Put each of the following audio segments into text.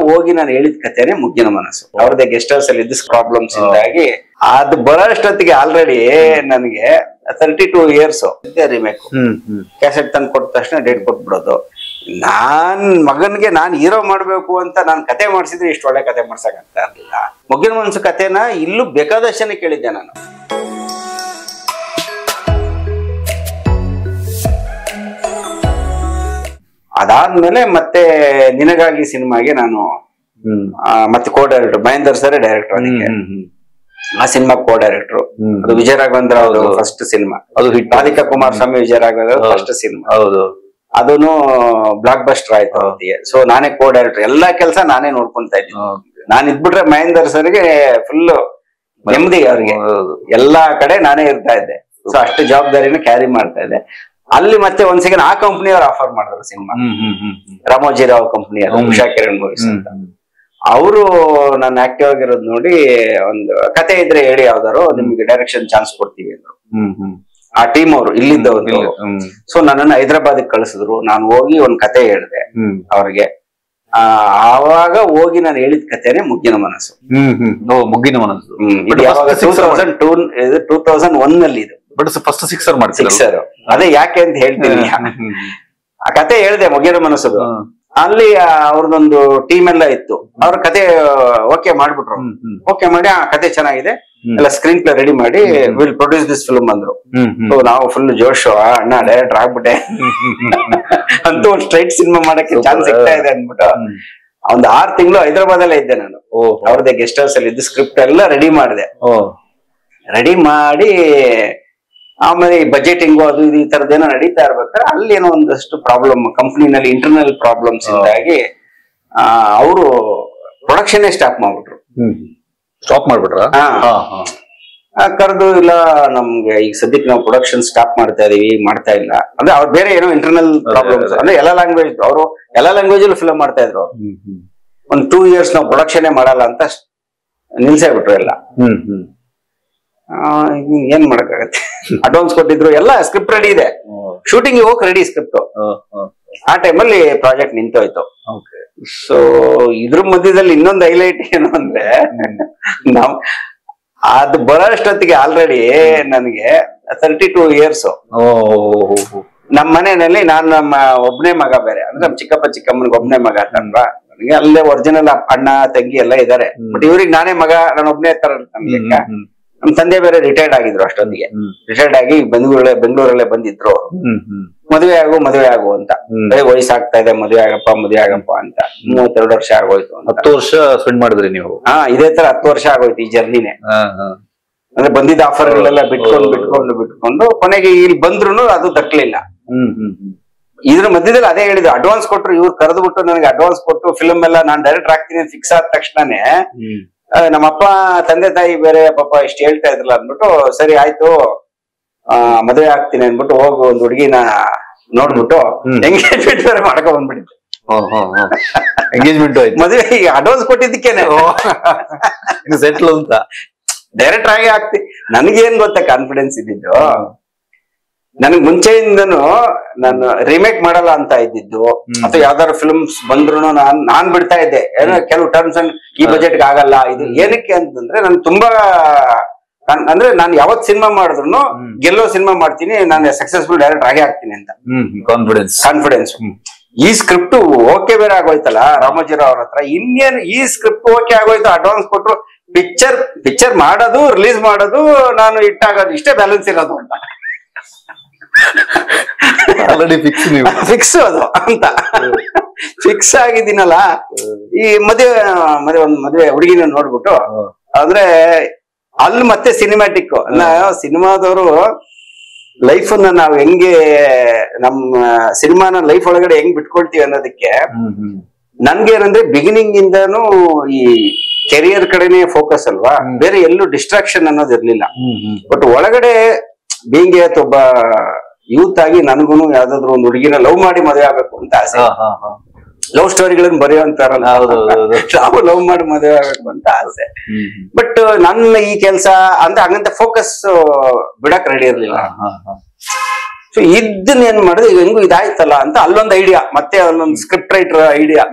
ಹೋಗಿ ನಾನು ಹೇಳಿದ ಕಥೆನೆ ಮುಗ್ಗಿನ ಮನಸ್ಸು. ಅವ್ರದ್ದೇ ಗೆಸ್ಟ್ ಹೌಸ್ ಅಲ್ಲಿ ಇದ್ದ ಪ್ರಾಬ್ಲಮ್ಸ್ ಇಂದಾಗಿ ಅದು ಬರೋಷ್ಟೊತ್ತಿಗೆ ಆಲ್ರೆಡಿ ನನಗೆ 32 years ರಿಮೇಕ್. ಕ್ಯಾಸೆಟ್ ತಂದು ಕೊಟ್ಟ ತಕ್ಷಣ ಡೇಟ್ ಕೊಟ್ಬಿಡೋದು. ನಾನ್ ಮಗನ್ಗೆ ನಾನ್ ಹೀರೋ ಮಾಡ್ಬೇಕು ಅಂತ ನಾನ್ ಕತೆ ಮಾಡ್ಸಿದ್ರೆ ಇಷ್ಟು ಒಳ್ಳೆ ಕತೆ ಮಾಡ್ಸಕ್ಕಾಗ್ತಾ ಇರ್ಲಿಲ್ಲ. ಮುಗ್ಗಿನ ಮನಸ್ಸು ಕತೆನ ಇಲ್ಲೂ ಬೇಕಾದಷ್ಟೇ ಕೇಳಿದ್ದೆ ನಾನು. ಅದಾದ್ಮೇಲೆ ಮತ್ತೆ ನಿನಗಾಗಿ ಸಿನಿಮಾಗೆ ನಾನು ಮತ್ತೆ co director Mahendar sir director. ಅದಕ್ಕೆ ಆ ಸಿನಿಮಾ ಕೋ ಡೈರೆಕ್ಟರ್. ಅದು ವಿಜಯ ರಾಘವೇಂದ್ರ ಅವರು ಫಸ್ಟ್ ಸಿನಿಮಾ. ಅದು ರಾಧಿಕಾ ಕುಮಾರಸ್ವಾಮಿ ವಿಜಯ ರಾಘವೇಂದ್ರ ಫಸ್ಟ್ ಸಿನಿಮಾ. ಅದೂನು ಬ್ಲಾಕ್ ಬಸ್ಟರ್ ಆಯ್ತು ಅವತ್ತಿಗೆ. ಸೊ ನಾನೇ ಕೋ ಡೈರೆಕ್ಟರ್, ಎಲ್ಲಾ ಕೆಲಸ ನಾನೇ ನೋಡ್ಕೊಂತಾ ಇದ್ದೀನಿ. ನಾನ್ ಇದ್ಬಿಟ್ರೆ ಮಹೇಂದರ್ ಸರ್ಗೆ ಫುಲ್ ನೆಮ್ಮದಿ, ಅವ್ರಿಗೆ ಎಲ್ಲಾ ಕಡೆ ನಾನೇ ಇರ್ತಾ ಇದ್ದೆ. ಸೊ ಅಷ್ಟು ಜವಾಬ್ದಾರಿನ ಕ್ಯಾರಿ ಮಾಡ್ತಾ ಇದ್ದೆ. ಅಲ್ಲಿ ಮತ್ತೆ ಒಂದ್ ಸೆಕೆಂಡ್ ಆ ಕಂಪನಿಯವ್ರು ಆಫರ್ ಮಾಡಿದ್ರು cinema, Ramoji Rao company, Usha Kiran movies ಅಂತ. ಅವರು ನಾನು ಆಕ್ಟಿವ್ ಆಗಿರೋದು ನೋಡಿ ಒಂದು ಕತೆ ಇದ್ರೆ ಹೇಳಿ ಯಾವ್ದಾರು ನಿಮ್ಗೆ ಡೈರೆಕ್ಷನ್ ಚಾನ್ಸ್ ಕೊಡ್ತೀವಿ ಅಂದ್ರು. ಆ ಟೀಮ್ ಅವರು ಇಲ್ಲಿದ್ದವ್ರು. ಸೊ ನನ್ನನ್ನು ಹೈದರಾಬಾದ್ ಕಳಿಸಿದ್ರು. ನಾನು ಹೋಗಿ ಒಂದ್ ಕತೆ ಹೇಳಿದೆ ಅವ್ರಿಗೆ. ಆವಾಗ ಹೋಗಿ ನಾನು ಹೇಳಿದ ಕತೆನೆ ಮುಗ್ಗಿನ ಮನಸ್ಸು. ಮುಗ್ಗಿನ ಮನಸ್ಸು 2001 ನಲ್ಲಿ ಇದು. ಬಟ್ ಫಸ್ಟ್ ಸಿಕ್ಸರ್ ಅದೇ ಯಾಕೆ ಅಂತ ಹೇಳ್ತೀನಿ. ಆ ಕತೆ ಹೇಳಿದೆ ಮುಗ್ಗಿನ ಮನಸ್ಸದು. ಅಲ್ಲಿ ಅವ್ರದೊಂದು ಟೀಮ್ ಎಲ್ಲ ಇತ್ತು. ಅವ್ರ ಕತೆ ಓಕೆ ಮಾಡ್ಬಿಟ್ರು. ಓಕೆ ಮಾಡಿ ಆ ಕತೆ ಚೆನ್ನಾಗಿದೆ, ಎಲ್ಲ ಸ್ಕ್ರೀನ್ ಪ್ಲೇ ರೆಡಿ ಮಾಡಿ ವಿಲ್ ಪ್ರೊಡ್ಯೂಸ್ ದಿಸ್ ಫಿಲ್ಮ್ ಅಂದ್ರು. ಸೊ ನಾವು ಫುಲ್ ಜೋಶು, ಅಣ್ಣ ಡೈರೆಕ್ಟರ್ ಆಗ್ಬಿಟ್ಟೆ ಅಂತೂ ಒಂದು ಸ್ಟ್ರೈಟ್ ಸಿನಿಮಾ ಮಾಡಕ್ಕೆ ಚಾನ್ಸ್ ಸಿಗ್ತಾ ಇದೆ ಅನ್ಬಿಟ್ಟು ಒಂದ್ 6 ತಿಂಗಳು ಹೈದರಾಬಾದ್ ಅಲ್ಲೇ ಇದ್ದೆ ನಾನು. ಅವ್ರದ್ದೇ ಗೆಸ್ಟ್ ಹೌಸ್ ಅಲ್ಲಿ ಇದ್ದು ಸ್ಕ್ರಿಪ್ಟ್ ಎಲ್ಲ ರೆಡಿ ಮಾಡಿದೆ. ರೆಡಿ ಮಾಡಿ ಆಮೇಲೆ ಈ ಬಜೆಟಿಂಗು ಅದು ಇದು ಈ ತರದೇನೋ ನಡೀತಾ ಇರ್ಬೇಕಾದ್ರೆ ಅಲ್ಲಿ ಏನೋ ಒಂದಷ್ಟು ಪ್ರಾಬ್ಲಮ್ ಕಂಪ್ನಿನಲ್ಲಿ ಇಂಟರ್ನಲ್ ಪ್ರಾಬ್ಲಮ್ಸ್ ಇಂದಾಗಿ ಅವರು ಪ್ರೊಡಕ್ಷನ್ ಸ್ಟಾಪ್ ಮಾಡ್ಬಿಟ್ರು. ಕರೆದು ಇಲ್ಲ ನಮ್ಗೆ ಈಗ ಸದ್ಯಕ್ಕೆ ನಾವು ಪ್ರೊಡಕ್ಷನ್ ಸ್ಟಾಪ್ ಮಾಡ್ತಾ ಇದೀವಿ, ಮಾಡ್ತಾ ಇಲ್ಲ ಅಂದ್ರೆ ಅವ್ರು ಬೇರೆ ಏನೋ ಇಂಟರ್ನಲ್ ಪ್ರಾಬ್ಲಮ್ಸ್ ಅಂದ್ರೆ ಎಲ್ಲ ಲ್ಯಾಂಗ್ವೇಜ್ ಅವರು ಎಲ್ಲಾ ಲ್ಯಾಂಗ್ವೇಜ್ ಅಲ್ಲಿ ಫಿಲಮ್ ಮಾಡ್ತಾ ಇದ್ರು. ಒಂದ್ 2 years ನಾವು ಪ್ರೊಡಕ್ಷನ್ ಮಾಡಲ್ಲ ಅಂತ ನಿಲ್ಸೇ ಬಿಟ್ರು ಎಲ್ಲ. ಏನ್ ಮಾಡಕ್ಕಾಗತ್ತೆ, ಅಡ್ವಾನ್ಸ್ ಕೊಟ್ಟಿದ್ರು, ಎಲ್ಲ ಸ್ಕ್ರಿಪ್ಟ್ ರೆಡಿ ಇದೆ, ಶೂಟಿಂಗ್ ಹೋಗಕ್ ರೆಡಿ ಸ್ಕ್ರಿಪ್ಟ್. ಆ ಟೈಮಲ್ಲಿ ಪ್ರಾಜೆಕ್ಟ್ ನಿಂತೋಯ್ತು. ಸೊ ಇದ್ರ ಮಧ್ಯದಲ್ಲಿ ಇನ್ನೊಂದು ಹೈಲೈಟ್ ಏನು ಅಂದ್ರೆ ನಾವ್ ಅದು ಬರೋಷ್ಟೊತ್ತಿಗೆ ಆಲ್ರೆಡಿ ನನಗೆ 32 years. ನಮ್ಮ ಮನೆಯಲ್ಲಿ ನಾನು ನಮ್ಮ ಒಬ್ನೇ ಮಗ, ಬೇರೆ ಅಂದ್ರೆ ನಮ್ ಚಿಕ್ಕಪ್ಪ ಚಿಕ್ಕಮ್ಮನಿಗೆ ಒಬ್ನೇ ಮಗ ಅಂತಲ್ವಾ. ನನಗೆ ಅಲ್ಲೇ ಒರಿಜಿನಲ್ ಅಣ್ಣ ತಂಗಿ ಎಲ್ಲ ಇದಾರೆ. ಬಟ್ ಇವ್ರಿಗೆ ನಾನೇ ಮಗ, ನಾನು ಒಬ್ನೇ ತರ ಲೆಕ್ಕ. ನಮ್ ತಂದೆ ಬೇರೆ ರಿಟೈರ್ಡ್ ಆಗಿದ್ರು ಅಷ್ಟೊತ್ತಿಗೆ. ರಿಟೈರ್ಡ್ ಆಗಿ ಬೆಂಗಳೂರಲ್ಲೇ ಬಂದಿದ್ರು. ಮದುವೆ ಆಗು ಅಂತ. ವಯಸ್ಸಾಗ್ತಾ ಇದೆ, ಮದುವೆ ಆಗಪ್ಪ ಅಂತ. 32 ವರ್ಷ ಆಗೋಯ್ತು. 10 ವರ್ಷ ಸ್ಪೆಂಡ್ ಮಾಡಿದ್ರಿ ನೀವು? ಇದೇ ತರ 10 ವರ್ಷ ಆಗೋಯ್ತು ಈ ಜರ್ನಿನೇ. ಅಂದ್ರೆ ಬಂದಿದ್ದ ಆಫರ್ಗಳೆಲ್ಲ ಬಿಟ್ಕೊಂಡು ಕೊನೆಗೆ ಇಲ್ಲಿ ಬಂದ್ರು ಅದು ದಕ್ಕಲಿಲ್ಲ. ಇದ್ರ ಮಧ್ಯದಲ್ಲಿ ಅದೇ ಹೇಳಿದ್ರು, ಅಡ್ವಾನ್ಸ್ ಕೊಟ್ರು. ಇವ್ರು ಕರೆದ್ಬಿಟ್ಟು ನನಗೆ ಅಡ್ವಾನ್ಸ್ ಕೊಟ್ಟು ಫಿಲ್ಮ್ ಎಲ್ಲ ನಾನ್ ಡೈರೆಕ್ಟ್ ಆಗ್ತೀನಿ ಫಿಕ್ಸ್ ಆದ ತಕ್ಷಣನೇ ನಮ್ಮಪ್ಪ ತಂದೆ ತಾಯಿ ಬೇರೆ ಪಾಪ ಇಷ್ಟು ಹೇಳ್ತಾ ಇದ್ರಲ್ಲ ಅಂದ್ಬಿಟ್ಟು ಸರಿ ಆಯ್ತು ಮದುವೆ ಆಗ್ತೀನಿ ಅಂದ್ಬಿಟ್ಟು ಹೋಗು ಒಂದ್ ಹುಡುಗಿನ ನೋಡ್ಬಿಟ್ಟು ಎಂಗೇಜ್ಮೆಂಟ್ ಬೇರೆ ಮಾಡ್ಕೊಂಡ್ ಬಂದ್ಬಿಟ್ಟಿದ್ದೆ. ಎಂಗೇಜ್ಮೆಂಟ್ ಆಯ್ತು, ಮದುವೆ ಈಗ ಅಡ್ವಾನ್ಸ್ ಕೊಟ್ಟಿದ್ದಕ್ಕೇನೆ ಸೆಟ್ಲ್ ಅಂತ ಡೈರೆಕ್ಟ್ ಆಗಿ ಆಗ್ತೀನಿ. ನನ್ಗೇನ್ ಗೊತ್ತಾ ಕಾನ್ಫಿಡೆನ್ಸ್ ಇದ್ದಿದ್ದು, ನನ್ಗ್ ಮುಂಚೆಯಿಂದನು ನಾನು ರಿಮೇಕ್ ಮಾಡಲ್ಲ ಅಂತ ಇದ್ದಿದ್ದು ಅಥವಾ ಯಾವ್ದಾದ್ರು ಫಿಲ್ಮ್ಸ್ ಬಂದ್ರು ನಾನ್ ಬಿಡ್ತಾ ಇದ್ದೆ. ಏನೋ ಕೆಲವು ಟರ್ಮ್ಸ್ ಅಂಡ್ ಈ ಬಜೆಟ್ ಆಗಲ್ಲ ಇದು ಏನಕ್ಕೆ ಅಂತಂದ್ರೆ ನನ್ ತುಂಬಾ ಅಂದ್ರೆ ನಾನು ಯಾವತ್ ಸಿನಿಮಾ ಮಾಡಿದ್ರು ಗೆಲ್ಲೋ ಸಿನಿಮಾ ಮಾಡ್ತೀನಿ, ನಾನು ಸಕ್ಸಸ್ಫುಲ್ ಡೈರೆಕ್ಟರ್ ಆಗೇ ಆಗ್ತೀನಿ ಅಂತ ಕಾನ್ಫಿಡೆನ್ಸ್. ಈ ಸ್ಕ್ರಿಪ್ಟ್ ಓಕೆ ಬೇರೆ ಆಗೋಯ್ತಲ್ಲ ರಾಮೋಜಿರಾವ್ ಅವ್ರ ಹತ್ರ. ಇನ್ನೇನು ಈ ಸ್ಕ್ರಿಪ್ಟ್ ಓಕೆ ಆಗೋಯ್ತು, ಅಡ್ವಾನ್ಸ್ ಕೊಟ್ರು, ಪಿಕ್ಚರ್ ಮಾಡೋದು ರಿಲೀಸ್ ಮಾಡೋದು ನಾನು ಇಟ್ಟಾಗೋದು ಇಷ್ಟೇ ಬ್ಯಾಲೆನ್ಸ್ ಇರೋದು ಅಂತ ಆಲ್ರೆಡಿ ಫಿಕ್ಸ್ ಅದು ಅಂತ ಫಿಕ್ಸ್ ಆಗಿದ್ದೀನಲ್ಲ. ಈ ಮದುವೆ ಹುಡುಗಿನ ನೋಡ್ಬಿಟ್ಟು ಅಂದ್ರೆ ಅಲ್ಲಿ ಮತ್ತೆ ಸಿನಿಮ್ಯಾಟಿಕ್ ಸಿನಿಮಾದವರು ಲೈಫ್ ಅನ್ನ ನಾವು ಹೆಂಗೆ ನಮ್ಮ ಸಿನಿಮಾನ ಲೈಫ್ ಒಳಗಡೆ ಹೆಂಗ್ ಬಿಟ್ಕೊಳ್ತೀವಿ ಅನ್ನೋದಕ್ಕೆ ನನ್ಗೇನಂದ್ರೆ ಬಿಗಿನಿಂಗ್ ಇಂದಾನು ಈ ಕೆರಿಯರ್ ಕಡೆನೆ ಫೋಕಸ್ ಅಲ್ವಾ, ಬೇರೆ ಎಲ್ಲೂ ಡಿಸ್ಟ್ರಾಕ್ಷನ್ ಅನ್ನೋದು ಇರ್ಲಿಲ್ಲ. ಬಟ್ ಒಳಗಡೆ ಬೀಂಗ್ ಒಬ್ಬ ಯೂತ್ ಆಗಿ ನನಗೂ ಯಾವ್ದಾದ್ರು ಒಂದು ಹುಡುಗಿನ ಲವ್ ಮಾಡಿ ಮದುವೆ ಆಗ್ಬೇಕು ಅಂತ ಆಸೆ. ಲವ್ ಸ್ಟೋರಿಗಳನ್ನ ಬರೆಯುವಂತಾರಲ್ಲ, ನಾವು ಲವ್ ಮಾಡಿ ಮದುವೆ ಆಗ್ಬೇಕು ಅಂತ ಆಸೆ. ಬಟ್ ನನ್ನ ಈ ಕೆಲ್ಸ ಅಂದ್ರೆ ಹಂಗಂತ ಫೋಕಸ್ ಬಿಡಕ್ ರೆಡಿ ಇರ್ಲಿಲ್ಲ. ಸೊ ಇದನ್ನ ಏನ್ ಮಾಡಿದ್ರೆ ಹೆಂಗು ಇದಾಯ್ತಲ್ಲ ಅಂತ ಅಲ್ಲೊಂದು ಐಡಿಯಾ, ಮತ್ತೆ ಅಲ್ಲೊಂದು ಸ್ಕ್ರಿಪ್ಟ್ ರೈಟರ್ ಐಡಿಯಾ,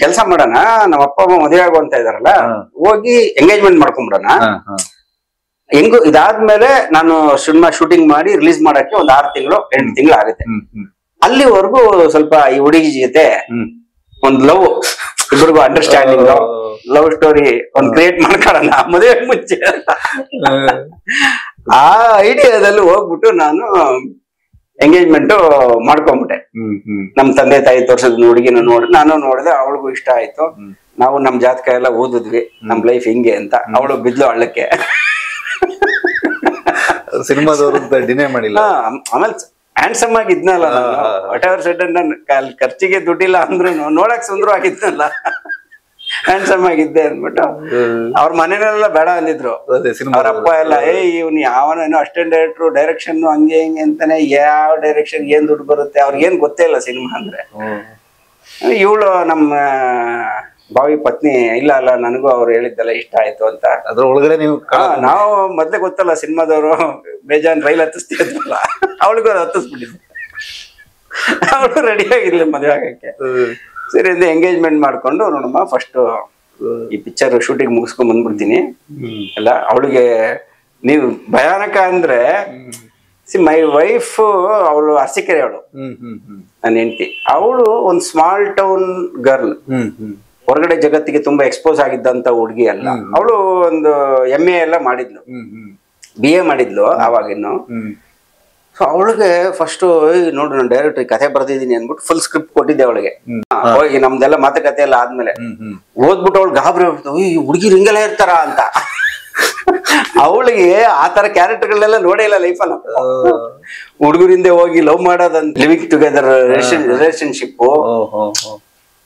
ಕೆಲಸ ಮಾಡೋಣ, ನಮ್ಮ ಅಪ್ಪ ಅಮ್ಮ ಮದುವೆ ಆಗುವಂತ ಇದಾರಲ್ಲ, ಹೋಗಿ ಎಂಗೇಜ್ಮೆಂಟ್ ಮಾಡ್ಕೊಂಡ್ಬಿಡೋಣ. ಹೆಂಗು ಇದಾದ್ಮೇಲೆ ನಾನು ಸಿನಿಮಾ ಶೂಟಿಂಗ್ ಮಾಡಿ ರಿಲೀಸ್ ಮಾಡಕ್ಕೆ ಒಂದ್ 6 ತಿಂಗಳು 8 ತಿಂಗಳು ಆಗುತ್ತೆ. ಅಲ್ಲಿವರೆಗೂ ಸ್ವಲ್ಪ ಈ ಹುಡುಗಿ ಜೊತೆ ಒಂದ್ ಲವ್, ಇಬ್ಬರಿಗೂ ಅಂಡರ್ಸ್ಟ್ಯಾಂಡಿಂಗ್ ಲವ್ ಸ್ಟೋರಿ ಒಂದ್ ಕ್ರಿಯೇಟ್ ಮಾಡ್ಕೊಳ್ಳೋಣ ಮದುವೆ ಮುಂಚೆ. ಆ ಐಡಿಯಾದಲ್ಲಿ ಹೋಗ್ಬಿಟ್ಟು ನಾನು ಎಂಗೇಜ್ಮೆಂಟ್ ಮಾಡ್ಕೊಂಡ್ಬಿಟ್ಟೆ. ನಮ್ ತಂದೆ ತಾಯಿ ತೋರ್ಸಿದ್ ಹುಡುಗಿನ ನೋಡಿ ನಾನು ನೋಡಿದೆ, ಅವಳಿಗೂ ಇಷ್ಟ ಆಯ್ತು. ನಾವು ನಮ್ ಜಾತಕ ಎಲ್ಲ ಓದಿದ್ವಿ, ನಮ್ ಲೈಫ್ ಹಿಂಗೆ ಅಂತ. ಅವಳು ಬಿದ್ಲು ಹಳ್ಳಕ್ಕೆ. ಸಿನಿಮಾದವರು ಡಿನೇ ಮಾಡಿಲ್ಲ. ಆಮೇಲೆ ಹ್ಯಾಂಡ್ಸಮ್ ಆಗಿದ್ನಲ್ಲ, ವಾಟ್ ಎವರ್ ಸೆಡ್, ಖರ್ಚಿಗೆ ದುಡ್ಡಿಲ್ಲ ಅಂದ್ರು ನೋಡಕ್ ಸುಂದರವಾಗಿದ್ನಲ್ಲ, ಹ್ಯಾಂಡ್ಸಮ್ ಆಗಿದ್ದೆ ಅಂದ್ಬಿಟ್ಟು ಅವ್ರ ಮನೆಯಲ್ಲ ಬೇಡ ಅಂದಿದ್ರು. ಅವ್ರಪ್ಪ ಎಲ್ಲ ಇವ್ನು ಯಾವನೇನೋ ಅಸಿಸ್ಟೆಂಟ್ ಡೈರೆಕ್ಟ್ರು, ಡೈರೆಕ್ಷನ್ ಹಂಗೆ ಹಿಂಗೆ ಅಂತಾನೆ, ಯಾವ ಡೈರೆಕ್ಷನ್ ಏನ್ ದುಡ್ಡು ಬರುತ್ತೆ ಅವ್ರಿಗೇನ್ ಗೊತ್ತೇ ಇಲ್ಲ ಸಿನಿಮಾ ಅಂದ್ರೆ. ಇವಳು ನಮ್ಮ ಭಾವಿ ಪತ್ನಿ, ಇಲ್ಲ ಅಲ್ಲ ನನಗೂ ಅವ್ರು ಹೇಳಿದ್ದೆಲ್ಲ ಇಷ್ಟ ಆಯ್ತು ಅಂತ. ಅದ್ರ ಒಳಗಡೆ ನೀವು ನಾವು ಮೊದ್ಲೇ ಗೊತ್ತಲ್ಲ ಸಿನಿಮಾದವರು ಬೇಜಾನ್ ರೈಲ್ ಹತ್ತಿಸ್ತಿದ್ವಲ್ಲ, ಅವಳಿಗೂ ಅದು ಹತ್ತಿಸ್ಬಿಟ್ಟಿದ್ದೆ. ಅವಳು ರೆಡಿ ಆಗಿರ್ಲಿ ಮದುವೆ ಆಗಕ್ಕೆ. ಸರಿ ಅಂತ ಎಂಗೇಜ್ಮೆಂಟ್ ಮಾಡ್ಕೊಂಡು, ನೋಡಮ್ಮ ಫಸ್ಟ್ ಈ ಪಿಕ್ಚರ್ ಶೂಟಿಂಗ್ ಮುಗಿಸ್ಕೊಂಡ್ ಬಂದ್ಬಿಡ್ತೀನಿ ಎಲ್ಲ. ಅವಳಿಗೆ ನೀವು ಭಯಾನಕ ಅಂದ್ರೆ, ಮೈ ವೈಫ್ ಅವಳು ಅರಸೀಕೆರೆ, ಅವಳು ನನ್ನ ಹೆಂಡತಿ. ಅವಳು ಒಂದು ಸ್ಮಾಲ್ ಟೌನ್ ಗರ್ಲ್, ಹೊರಗಡೆ ಜಗತ್ತಿಗೆ ತುಂಬಾ ಎಕ್ಸ್ಪೋಸ್ ಆಗಿದ್ದಂತ ಹುಡುಗಿ ಅಲ್ಲ. ಅವಳು ಒಂದು MA ಎಲ್ಲ ಮಾಡಿದ್ಲು, BA ಮಾಡಿದ್ಲು ಅವಾಗಿನ್ನು. ಸೊ ಅವಳಿಗೆ ಫಸ್ಟ್ ನೋಡು ನಾನು ಡೈರೆಕ್ಟ್ ಕಥೆ ಬರ್ದಿದ್ದೀನಿ ಅನ್ಬಿಟ್ಟು ಫುಲ್ ಸ್ಕ್ರಿಪ್ಟ್ ಕೊಟ್ಟಿದ್ದೆ ಅವಳಿಗೆ. ಹೋಗಿ ನಮ್ದೆಲ್ಲ ಮಾತುಕತೆ ಎಲ್ಲ ಆದ್ಮೇಲೆ ಓದ್ಬಿಟ್ಟು ಅವಳು ಗಾಬರಿ ಆಗ್ಬಿಟ್ಟು, ಈ ಹುಡುಗಿರು ಹಿಂಗೆಲ್ಲ ಇರ್ತಾರ ಅಂತ. ಅವಳಿಗೆ ಆತರ ಕ್ಯಾರೆಕ್ಟರ್ಗಳೆಲ್ಲ ನೋಡೇ ಇಲ್ಲ ಲೈಫಲ್ಲಿ. ಹುಡುಗರಿಂದ ಹೋಗಿ ಲವ್ ಮಾಡೋದಂತ, ಲಿವಿಂಗ್ ಟುಗೆದರ್ ರಿಲೇಶನ್ಶಿಪ್,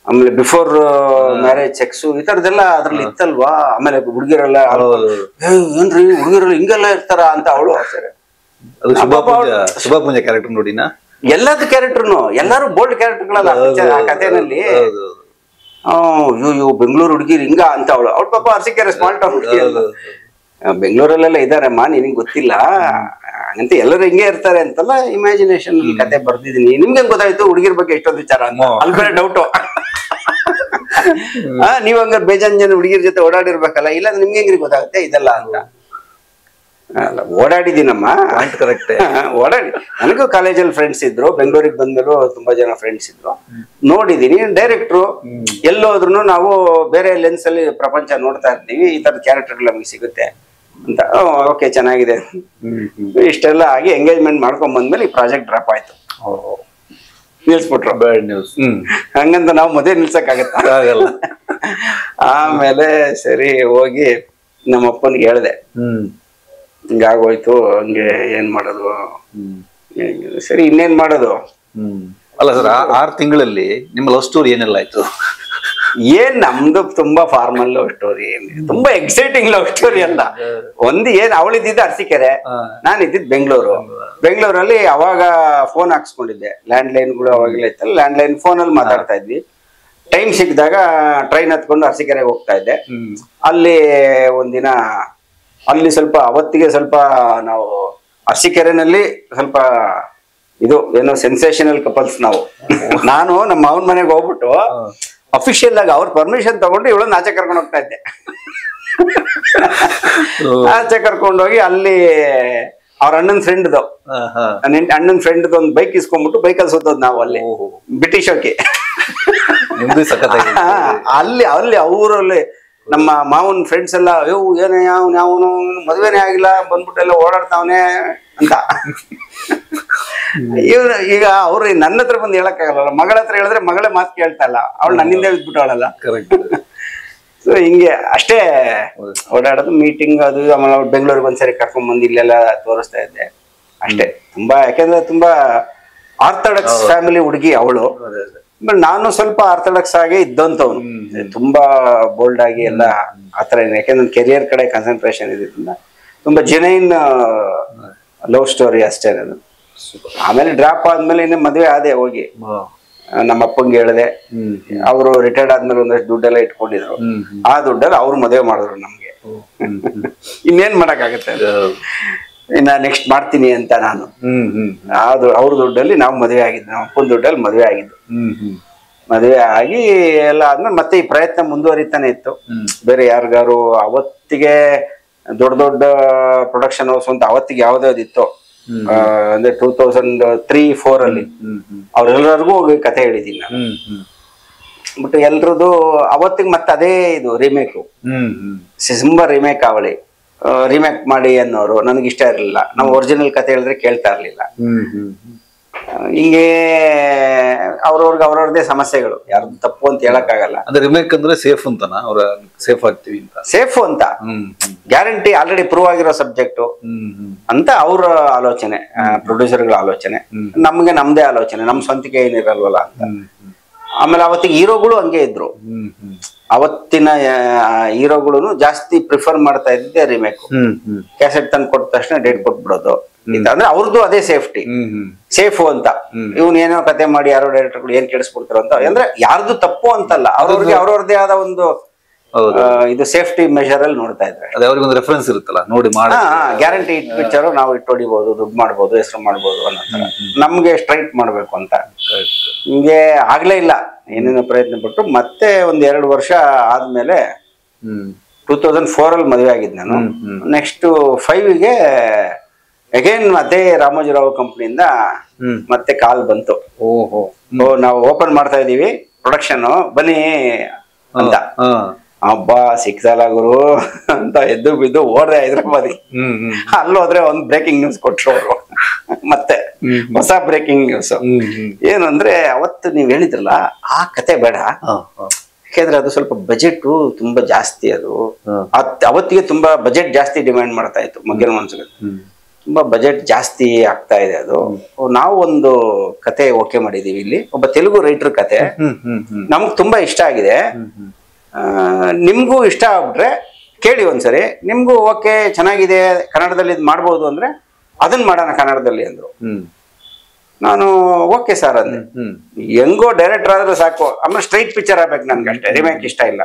ಆಮೇಲೆ ಬಿಫೋರ್ ಮ್ಯಾರೇಜ್ ಸೆಕ್ಸ್, ಈ ತರದೆಲ್ಲ ಅದ್ರಲ್ಲಿ ಇತ್ತಲ್ವಾ. ಆಮೇಲೆ ಹುಡುಗಿರೆಲ್ಲ ಏನ್ರಿ ಹುಡುಗಿರೆಲ್ಲ ಹಿಂಗೆಲ್ಲ ಇರ್ತಾರ ಅಂತ ಅವಳು. ಶುಭ ಪೂಜೆ ಕ್ಯಾರೆಕ್ಟರ್ ನೋಡಿನಾ, ಎಲ್ಲದ ಕ್ಯಾರೆಕ್ಟರ್ನು ಎಲ್ಲಾರು ಬೋಲ್ಡ್ ಕ್ಯಾರೆಕ್ಟರ್ಗಳಲ್ಲ ಆ ಕಥೆನಲ್ಲಿ. ಅಯ್ಯೋ ಬೆಂಗಳೂರು ಹುಡುಗಿರು ಹಿಂಗ ಅಂತ ಅವಳು. ಅವ್ಳ ಪಾಪ ಅರಸೀಕೆರೆ ಸ್ಮಾಲ್ ಟೌನ್ ಹುಡುಗಿ ಅಲ್ಲ, ಬೆಂಗಳೂರಲ್ಲೆಲ್ಲ ಇದಾರಮ್ಮ, ನಿನಗೆ ಗೊತ್ತಿಲ್ಲ ಅಂತ. ಎಲ್ಲರೂ ಹಿಂಗೆ ಇರ್ತಾರೆ ಅಂತಲ್ಲ ಇಮ್ಯಾಜಿನೇಷನ್ ಕತೆ ಬರ್ದಿದೀನಿ. ನಿಮ್ಗೆ ಗೊತ್ತಾಯ್ತು ಹುಡುಗಿರ್ ಬಗ್ಗೆ ಎಷ್ಟೊಂದು ವಿಚಾರ ಅಂತ? ಅಲ್ಲಿ ಬೇರೆ ಡೌಟು. ನೀವ್ ಹಂಗಾರೆ ಬೇಜಾನ್ ಜನ ಹುಡುಗಿರ್ ಜೊತೆ ಓಡಾಡಿರ್ಬೇಕಲ್ಲ, ಇಲ್ಲ ನಿಮ್ಗೆ ಹೆಂಗ್ರಿ ಗೊತ್ತಾಗುತ್ತೆ ಇದೆಲ್ಲ ಅಂತ. ಅಲ್ಲ ಓಡಾಡಿದೀನಮ್ಮ, ಕರೆಕ್ಟ್. ಓಡಾಡಿ ನನಗೂ ಕಾಲೇಜಲ್ಲಿ ಫ್ರೆಂಡ್ಸ್ ಇದ್ರು, ಬೆಂಗಳೂರಿಗೆ ಬಂದ್ಮೇಲೂ ತುಂಬಾ ಜನ ಫ್ರೆಂಡ್ಸ್ ಇದ್ರು, ನೋಡಿದೀನಿ. ಡೈರೆಕ್ಟ್ರು ಎಲ್ಲೋದ್ರು ನಾವು ಬೇರೆ ಲೆನ್ಸ್ ಅಲ್ಲಿ ಪ್ರಪಂಚ ನೋಡ್ತಾ ಇರ್ತೀವಿ, ಈ ತರದ ಕ್ಯಾರೆಕ್ಟರ್ಗಳು ನಮಗೆ ಸಿಗುತ್ತೆ ಅಂತ. ಓಕೆ ಚೆನ್ನಾಗಿದೆ, ಇಷ್ಟೆಲ್ಲ ಆಗಿ ಎಂಗೇಜ್ಮೆಂಟ್ ಮಾಡ್ಕೊಂಡ್ ಬಂದ್ಮೇಲೆ ಈ ಪ್ರಾಜೆಕ್ಟ್ ಡ್ರಾಪ್ ಆಯ್ತು, ನಿಲ್ಸ್ಬಿಟ್ರು. Bad news. ಹಂಗಂತ ನಾವು ಮದುವೆ ನಿಲ್ಸಕ್ಕಾಗಲ್ಲ. ಆಮೇಲೆ ಸರಿ ಹೋಗಿ ನಮ್ಮ ಅಪ್ಪನಿಗೆ ಹೇಳ್ದೆ, ಹಿಂಗಾಗೋಯ್ತು, ಹಂಗೆ ಏನ್ ಮಾಡೋದು. ಸರಿ ಇನ್ನೇನ್ ಮಾಡೋದು. ಅಲ್ಲ ಸರ್, 6 ತಿಂಗಳಲ್ಲಿ ನಿಮ್ಮ ಲವ್ ಸ್ಟೋರಿ ಏನೆಲ್ಲ ಆಯ್ತು? ಏನ್ ನಮ್ದು ತುಂಬಾ ಫಾರ್ಮಲ್ ಲವ್ ಸ್ಟೋರಿ, ತುಂಬಾ ಎಕ್ಸೈಟಿಂಗ್ ಲವ್ ಸ್ಟೋರಿ ಅಲ್ಲ. ಒಂದು ಏನ್ ಅವಳಿದ್ದಿದ್ದ ಅರಸೀಕೆರೆ, ನಾನು ಇದ್ದಿದ್ದು ಬೆಂಗಳೂರಲ್ಲಿ. ಅವಾಗ ಫೋನ್ ಹಾಕ್ಸ್ಕೊಂಡಿದ್ದೆ, ಲ್ಯಾಂಡ್ ಲೈನ್ಗಳು ಅವಾಗೆಲ್ಲ ಇತ್ತಲ್ಲ, ಲ್ಯಾಂಡ್ ಲೈನ್ ಫೋನಲ್ಲಿ ಮಾತಾಡ್ತಾ ಇದ್ವಿ. ಟೈಮ್ ಸಿಕ್ಕಿದಾಗ ಟ್ರೈನ್ ಹತ್ಕೊಂಡು ಅರಸೀಕೆರೆಗೆ ಹೋಗ್ತಾ ಇದ್ದೆ. ಅಲ್ಲಿ ಒಂದಿನ ಅಲ್ಲಿ ಸ್ವಲ್ಪ ಅವತ್ತಿಗೆ ಸ್ವಲ್ಪ ನಾವು ಅರಸೀಕೆರೆನಲ್ಲಿ ಸ್ವಲ್ಪ ಇದು ಏನೋ ಸೆನ್ಸೇಷನಲ್ ಕಪಲ್ಸ್ ನಾವು. ನಾನು ನಮ್ಮ ಮಾವನ ಮನೆಗೆ ಹೋಗ್ಬಿಟ್ಟು ಅಫಿಷಿಯಲ್ ಆಗಿ ಅವ್ರ ಪರ್ಮಿಷನ್ ತಗೊಂಡು ಇವಳನ್ನ ಆಚೆ ಕರ್ಕೊಂಡು ಹೋಗ್ತಾ ಇದ್ದೆ. ಆಚೆ ಕರ್ಕೊಂಡೋಗಿ ಅಲ್ಲಿ ಅವ್ರ ಅಣ್ಣನ ಫ್ರೆಂಡ್ದು, ಅಣ್ಣನ ಫ್ರೆಂಡ್ದು ಒಂದು ಬೈಕ್ ಇಸ್ಕೊಂಡ್ಬಿಟ್ಟು ಬೈಕಲ್ಲಿ ಸುತ್ತೋದು ನಾವು ಅಲ್ಲಿ ಬ್ರಿಟಿಷ್ ಹೋಗಿ. ಅಲ್ಲಿ ಅಲ್ಲಿ ಅವರಲ್ಲಿ ನಮ್ಮ ಮಾವನ್ ಫ್ರೆಂಡ್ಸ್ ಎಲ್ಲ, ಅಯ್ಯೋ ಏನೇ ಅವನು ಮದುವೆನೇ ಆಗಿಲ್ಲ ಬಂದ್ಬಿಟ್ಟೆಲ್ಲ ಓಡಾಡ್ತಾವನೆ ಅಂತ. ಇವ್ರು ಈಗ ಅವ್ರು ನನ್ನ ಹತ್ರ ಬಂದು ಹೇಳಕ್ಕಾಗಲ್ಲ, ಮಗಳ ಹತ್ರ ಹೇಳಿದ್ರೆ ಮಗಳೇ ಮಾತು ಕೇಳ್ತಾ ಇಲ್ಲ, ಅವಳು ನನ್ನಿಂದ ಹೇಳ್ಬಿಟ್ಟವಳಲ್ಲ. ಸೊ ಹಿಂಗೆ ಅಷ್ಟೇ ಓಡಾಡೋದು, ಮೀಟಿಂಗ್ ಅದು. ಆಮೇಲೆ ಅವ್ರು ಬೆಂಗಳೂರಿಗೆ ಒಂದ್ಸರಿ ಕರ್ಕೊಂಡ್ ಬಂದು ಇಲ್ಲೆಲ್ಲ ತೋರಿಸ್ತಾ ಇದ್ದೆ ಅಷ್ಟೇ. ತುಂಬಾ ಯಾಕೆಂದ್ರೆ ತುಂಬಾ ಆರ್ಥೋಡಕ್ಸ್ ಫ್ಯಾಮಿಲಿ ಹುಡುಗಿ ಅವಳು. ನಾನು ಸ್ವಲ್ಪ ಆರ್ಥೋಡಕ್ಸ್ ಆಗಿ ಇದ್ದಂತವ್ನು, ತುಂಬಾ ಬೋಲ್ಡ್ ಆಗಿ ಎಲ್ಲ ಆತರ. ಯಾಕೆಂದ್ರೆ ಕೆರಿಯರ್ ಕಡೆ ಕಾನ್ಸಂಟ್ರೇಷನ್ ಇದ್ರಿಂದ ತುಂಬಾ ಜೆನ್ಯೂನ್ ಲವ್ ಸ್ಟೋರಿ ಅಷ್ಟೇ ಅದು. ಆಮೇಲೆ ಡ್ರಾಪ್ ಆದ್ಮೇಲೆ ಇನ್ನು ಮದ್ವೆ ಆದೆ ಹೋಗಿ. ನಮ್ಮ ಅಪ್ಪಂಗೆ ಹೇಳಿದೆ, ಅವರು ರಿಟೈರ್ಡ್ ಆದ್ಮೇಲೆ ಒಂದಷ್ಟು ದುಡ್ಡೆಲ್ಲ ಇಟ್ಕೊಂಡಿದ್ರು. ಆ ದುಡ್ಡಲ್ಲಿ ಅವ್ರು ಮದುವೆ ಮಾಡಿದ್ರು ನಮ್ಗೆ. ಇನ್ನೇನ್ ಮಾಡಕ್ಕಾಗತ್ತೆ. ಇನ್ನ ನೆಕ್ಸ್ಟ್ ಮಾಡ್ತೀನಿ ಅಂತ ನಾನು. ಅದು ಅವ್ರ ದುಡ್ಡಲ್ಲಿ ನಾವು ಮದುವೆ ಆಗಿದ್ದು, ನಮ್ಮ ಅಪ್ಪನ ದುಡ್ಡಲ್ಲಿ ಮದುವೆ ಆಗಿದ್ದು. ಮದುವೆ ಆಗಿ ಎಲ್ಲ ಆದ್ಮೇಲೆ ಮತ್ತೆ ಈ ಪ್ರಯತ್ನ ಮುಂದುವರಿತಾನೆ ಇತ್ತು. ಬೇರೆ ಯಾರಿಗಾರು ಅವತ್ತಿಗೆ ದೊಡ್ಡ ದೊಡ್ಡ ಪ್ರೊಡಕ್ಷನ್ ಹೌಸ್ ಅಂತ ಅವತ್ತಿಗೆ ಯಾವ್ದಾವ್ದಿತ್ತು ಅಂದ್ರೆ 2003-4 ಅಲ್ಲಿ ಅವ್ರೆಲ್ಲರಿಗೂ ಹೋಗಿ ಕತೆ ಹೇಳಿದ್ದೀನಿ ನಾನು. ಬಟ್ ಎಲ್ರದ್ದು ಅವತ್ತಿಗೆ ಮತ್ತೆ ಅದೇ ಇದು ರಿಮೇಕು, ಸಿಂಬಾ ರಿಮೇಕ್ ಅವಳಿ ರಿಮೇಕ್ ಮಾಡಿ ಅನ್ನೋರು ನನಗೆ ಇಷ್ಟ ಇರಲಿಲ್ಲ. ನಾವು ಒರಿಜಿನಲ್ ಕತೆ ಹೇಳಿದ್ರೆ ಕೇಳ್ತಾ ಇರ್ಲಿಲ್ಲ. ಹಿಂಗೆ ಅವ್ರವ್ರದೇ ಸಮಸ್ಯೆಗಳು, ಯಾರ್ದು ತಪ್ಪು ಅಂತ ಹೇಳಕ್ಕಾಗಲ್ಲ. ಅಂದ್ರೆ ರಿಮೇಕ್ ಅಂದ್ರೆ ಸೇಫ್ ಅಂತನಾ, ಅವ್ರ ಸೇಫ್ ಆಗ್ತೀವಿ ಅಂತ, ಸೇಫ್ ಅಂತ ಗ್ಯಾರಂಟಿ ಆಲ್ರೆಡಿ ಪ್ರೂವ್ ಆಗಿರೋ ಸಬ್ಜೆಕ್ಟ್ ಅಂತ ಅವ್ರ ಆಲೋಚನೆ, ಪ್ರೊಡ್ಯೂಸರ್ಗಳ ಆಲೋಚನೆ. ನಮ್ಗೆ ನಮ್ದೇ ಆಲೋಚನೆ, ನಮ್ ಸ್ವಂತಿಕೆ ಏನಿರಲ್ವಲ್ಲ ಅಂತ. ಆಮೇಲೆ ಅವತ್ತಿಗೆ ಹೀರೋಗಳು ಹಂಗೆ ಇದ್ರು. ಅವತ್ತಿನ ಹೀರೋಗಳು ಜಾಸ್ತಿ ಪ್ರಿಫರ್ ಮಾಡ್ತಾ ಇದ್ದೆ ರಿಮೇಕ್. ಕ್ಯಾಸೆಟ್ ತಂದು ಕೊಟ್ಟ ತಕ್ಷಣ ಡೇಟ್ ಕೊಟ್ಬಿಡೋದು ಅಂದ್ರೆ ಅವ್ರದ್ದು ಅದೇ ಸೇಫ್ಟಿ, ಸೇಫು ಅಂತ. ಇವ್ನ ಏನೋ ಕತೆ ಮಾಡಿ ಯಾರೋ ಡೈರೆಕ್ಟರ್ಗಳು ಏನ್ ಕೇಳಿಸ್ಕೊಡ್ತಾರೋ ಅಂತ, ಅಂದ್ರೆ ಯಾರ್ದು ತಪ್ಪು ಅಂತಲ್ಲ, ಅವ್ರವ್ರಿಗೆ ಅವ್ರವ್ರದೇ ಆದ ಒಂದು ಇದು ಸೇಫ್ಟಿ ಮೆಷರ್ ಅಲ್ಲಿ ನೋಡ್ತಾ ಇದ್ರೆ ಅವ್ರಿಗೊಂದು ರೆಫರೆನ್ಸ್ ಇರುತ್ತಲ್ಲ, ನೋಡಿ ಮಾಡಿ ಗ್ಯಾರಂಟಿ ಇಟ್ ಪಿಕ್ಚರ್ ನಾವು ಇಟ್ಟು ಹೊಡಿಬಹುದು, ದುಡ್ಡು ಮಾಡ್ಬೋದು, ಹೆಸರು ಮಾಡ್ಬೋದು ಅನ್ನೋ ನಮ್ಗೆ ಸ್ಟ್ರೈಟ್ ಮಾಡ್ಬೇಕು ಅಂತ. ಹಿಂಗೆ ಆಗ್ಲೇ ಇಲ್ಲ, ಏನೇನೋ ಪ್ರಯತ್ನ ಪಟ್ಟು ಮತ್ತೆ ಒಂದ್ 2 ವರ್ಷ ಆದ್ಮೇಲೆ 2004 ಅಲ್ಲಿ ಮದುವೆ ಆಗಿದ್ ನಾನು. ನೆಕ್ಸ್ಟ್ 5ಗೆ ಅಗೇನ್ ಅದೇ ರಾಮೋಜಿರಾವ್ ಕಂಪ್ನಿಯಿಂದ ಮತ್ತೆ ಕಾಲ್ ಬಂತು. ನಾವು ಓಪನ್ ಮಾಡ್ತಾ ಇದೀವಿ ಪ್ರೊಡಕ್ಷನ್, ಬನ್ನಿ ಅಂತ. ಹಬ್ಬ ಸಿಕ್ತಲ್ಲ ಗುರು ಅಂತ ಎದ್ದು ಬಿದ್ದು ಓಡ್ದೆ ಹೈದ್ರಾಬಾದಿಗೆ. ಅಲ್ಲೋದ್ರೆ ಒಂದ್ ಬ್ರೇಕಿಂಗ್ ನ್ಯೂಸ್ ಕೊಟ್ರು ಅವರು, ಮತ್ತೆ ಹೊಸ ಬ್ರೇಕಿಂಗ್ ನ್ಯೂಸ್. ಏನು ಅಂದ್ರೆ ಅವತ್ತು ನೀವ್ ಹೇಳಿದ್ರಲ್ಲ ಆ ಕತೆ ಬೇಡ, ಯಾಕೆಂದ್ರೆ ಅದು ಸ್ವಲ್ಪ ಬಜೆಟ್ ತುಂಬಾ ಜಾಸ್ತಿ. ಅದು ಅವತ್ತಿಗೆ ತುಂಬಾ ಬಜೆಟ್ ಜಾಸ್ತಿ ಡಿಮ್ಯಾಂಡ್ ಮಾಡ್ತಾ ಇತ್ತು ಮಗ್ಗಿನ ಮನ್ಸಿಗೆ, ತುಂಬಾ ಬಜೆಟ್ ಜಾಸ್ತಿ ಆಗ್ತಾ ಇದೆ. ಅದು ನಾವು ಒಂದು ಕತೆ ಓಕೆ ಮಾಡಿದೀವಿ ಇಲ್ಲಿ, ಒಬ್ಬ ತೆಲುಗು ರೈಟರ್ ಕತೆ ನಮ್ಗ್ ತುಂಬಾ ಇಷ್ಟ ಆಗಿದೆ, ನಿಮ್ಗೂ ಇಷ್ಟ ಆಗ್ಬಿಟ್ರೆ ಕೇಳಿ ಒಂದ್ಸರಿ, ನಿಮ್ಗೂ ಓಕೆ ಚೆನ್ನಾಗಿದೆ ಕನ್ನಡದಲ್ಲಿ ಇದು ಮಾಡ್ಬೋದು ಅಂದ್ರೆ ಅದನ್ನ ಮಾಡೋಣ ಕನ್ನಡದಲ್ಲಿ ಅಂದ್ರು. ನಾನು ಓಕೆ ಸರ್ ಅಂದೆ. ಹೆಂಗೋ ಡೈರೆಕ್ಟರ್ ಆದ್ರೆ ಸಾಕು, ಆಮೇಲೆ ಸ್ಟ್ರೈಟ್ ಪಿಕ್ಚರ್ ಆಗ್ಬೇಕು ನನ್ಗೆ ಅಷ್ಟೇ, ರಿಮೇಕ್ ಇಷ್ಟ ಇಲ್ಲ.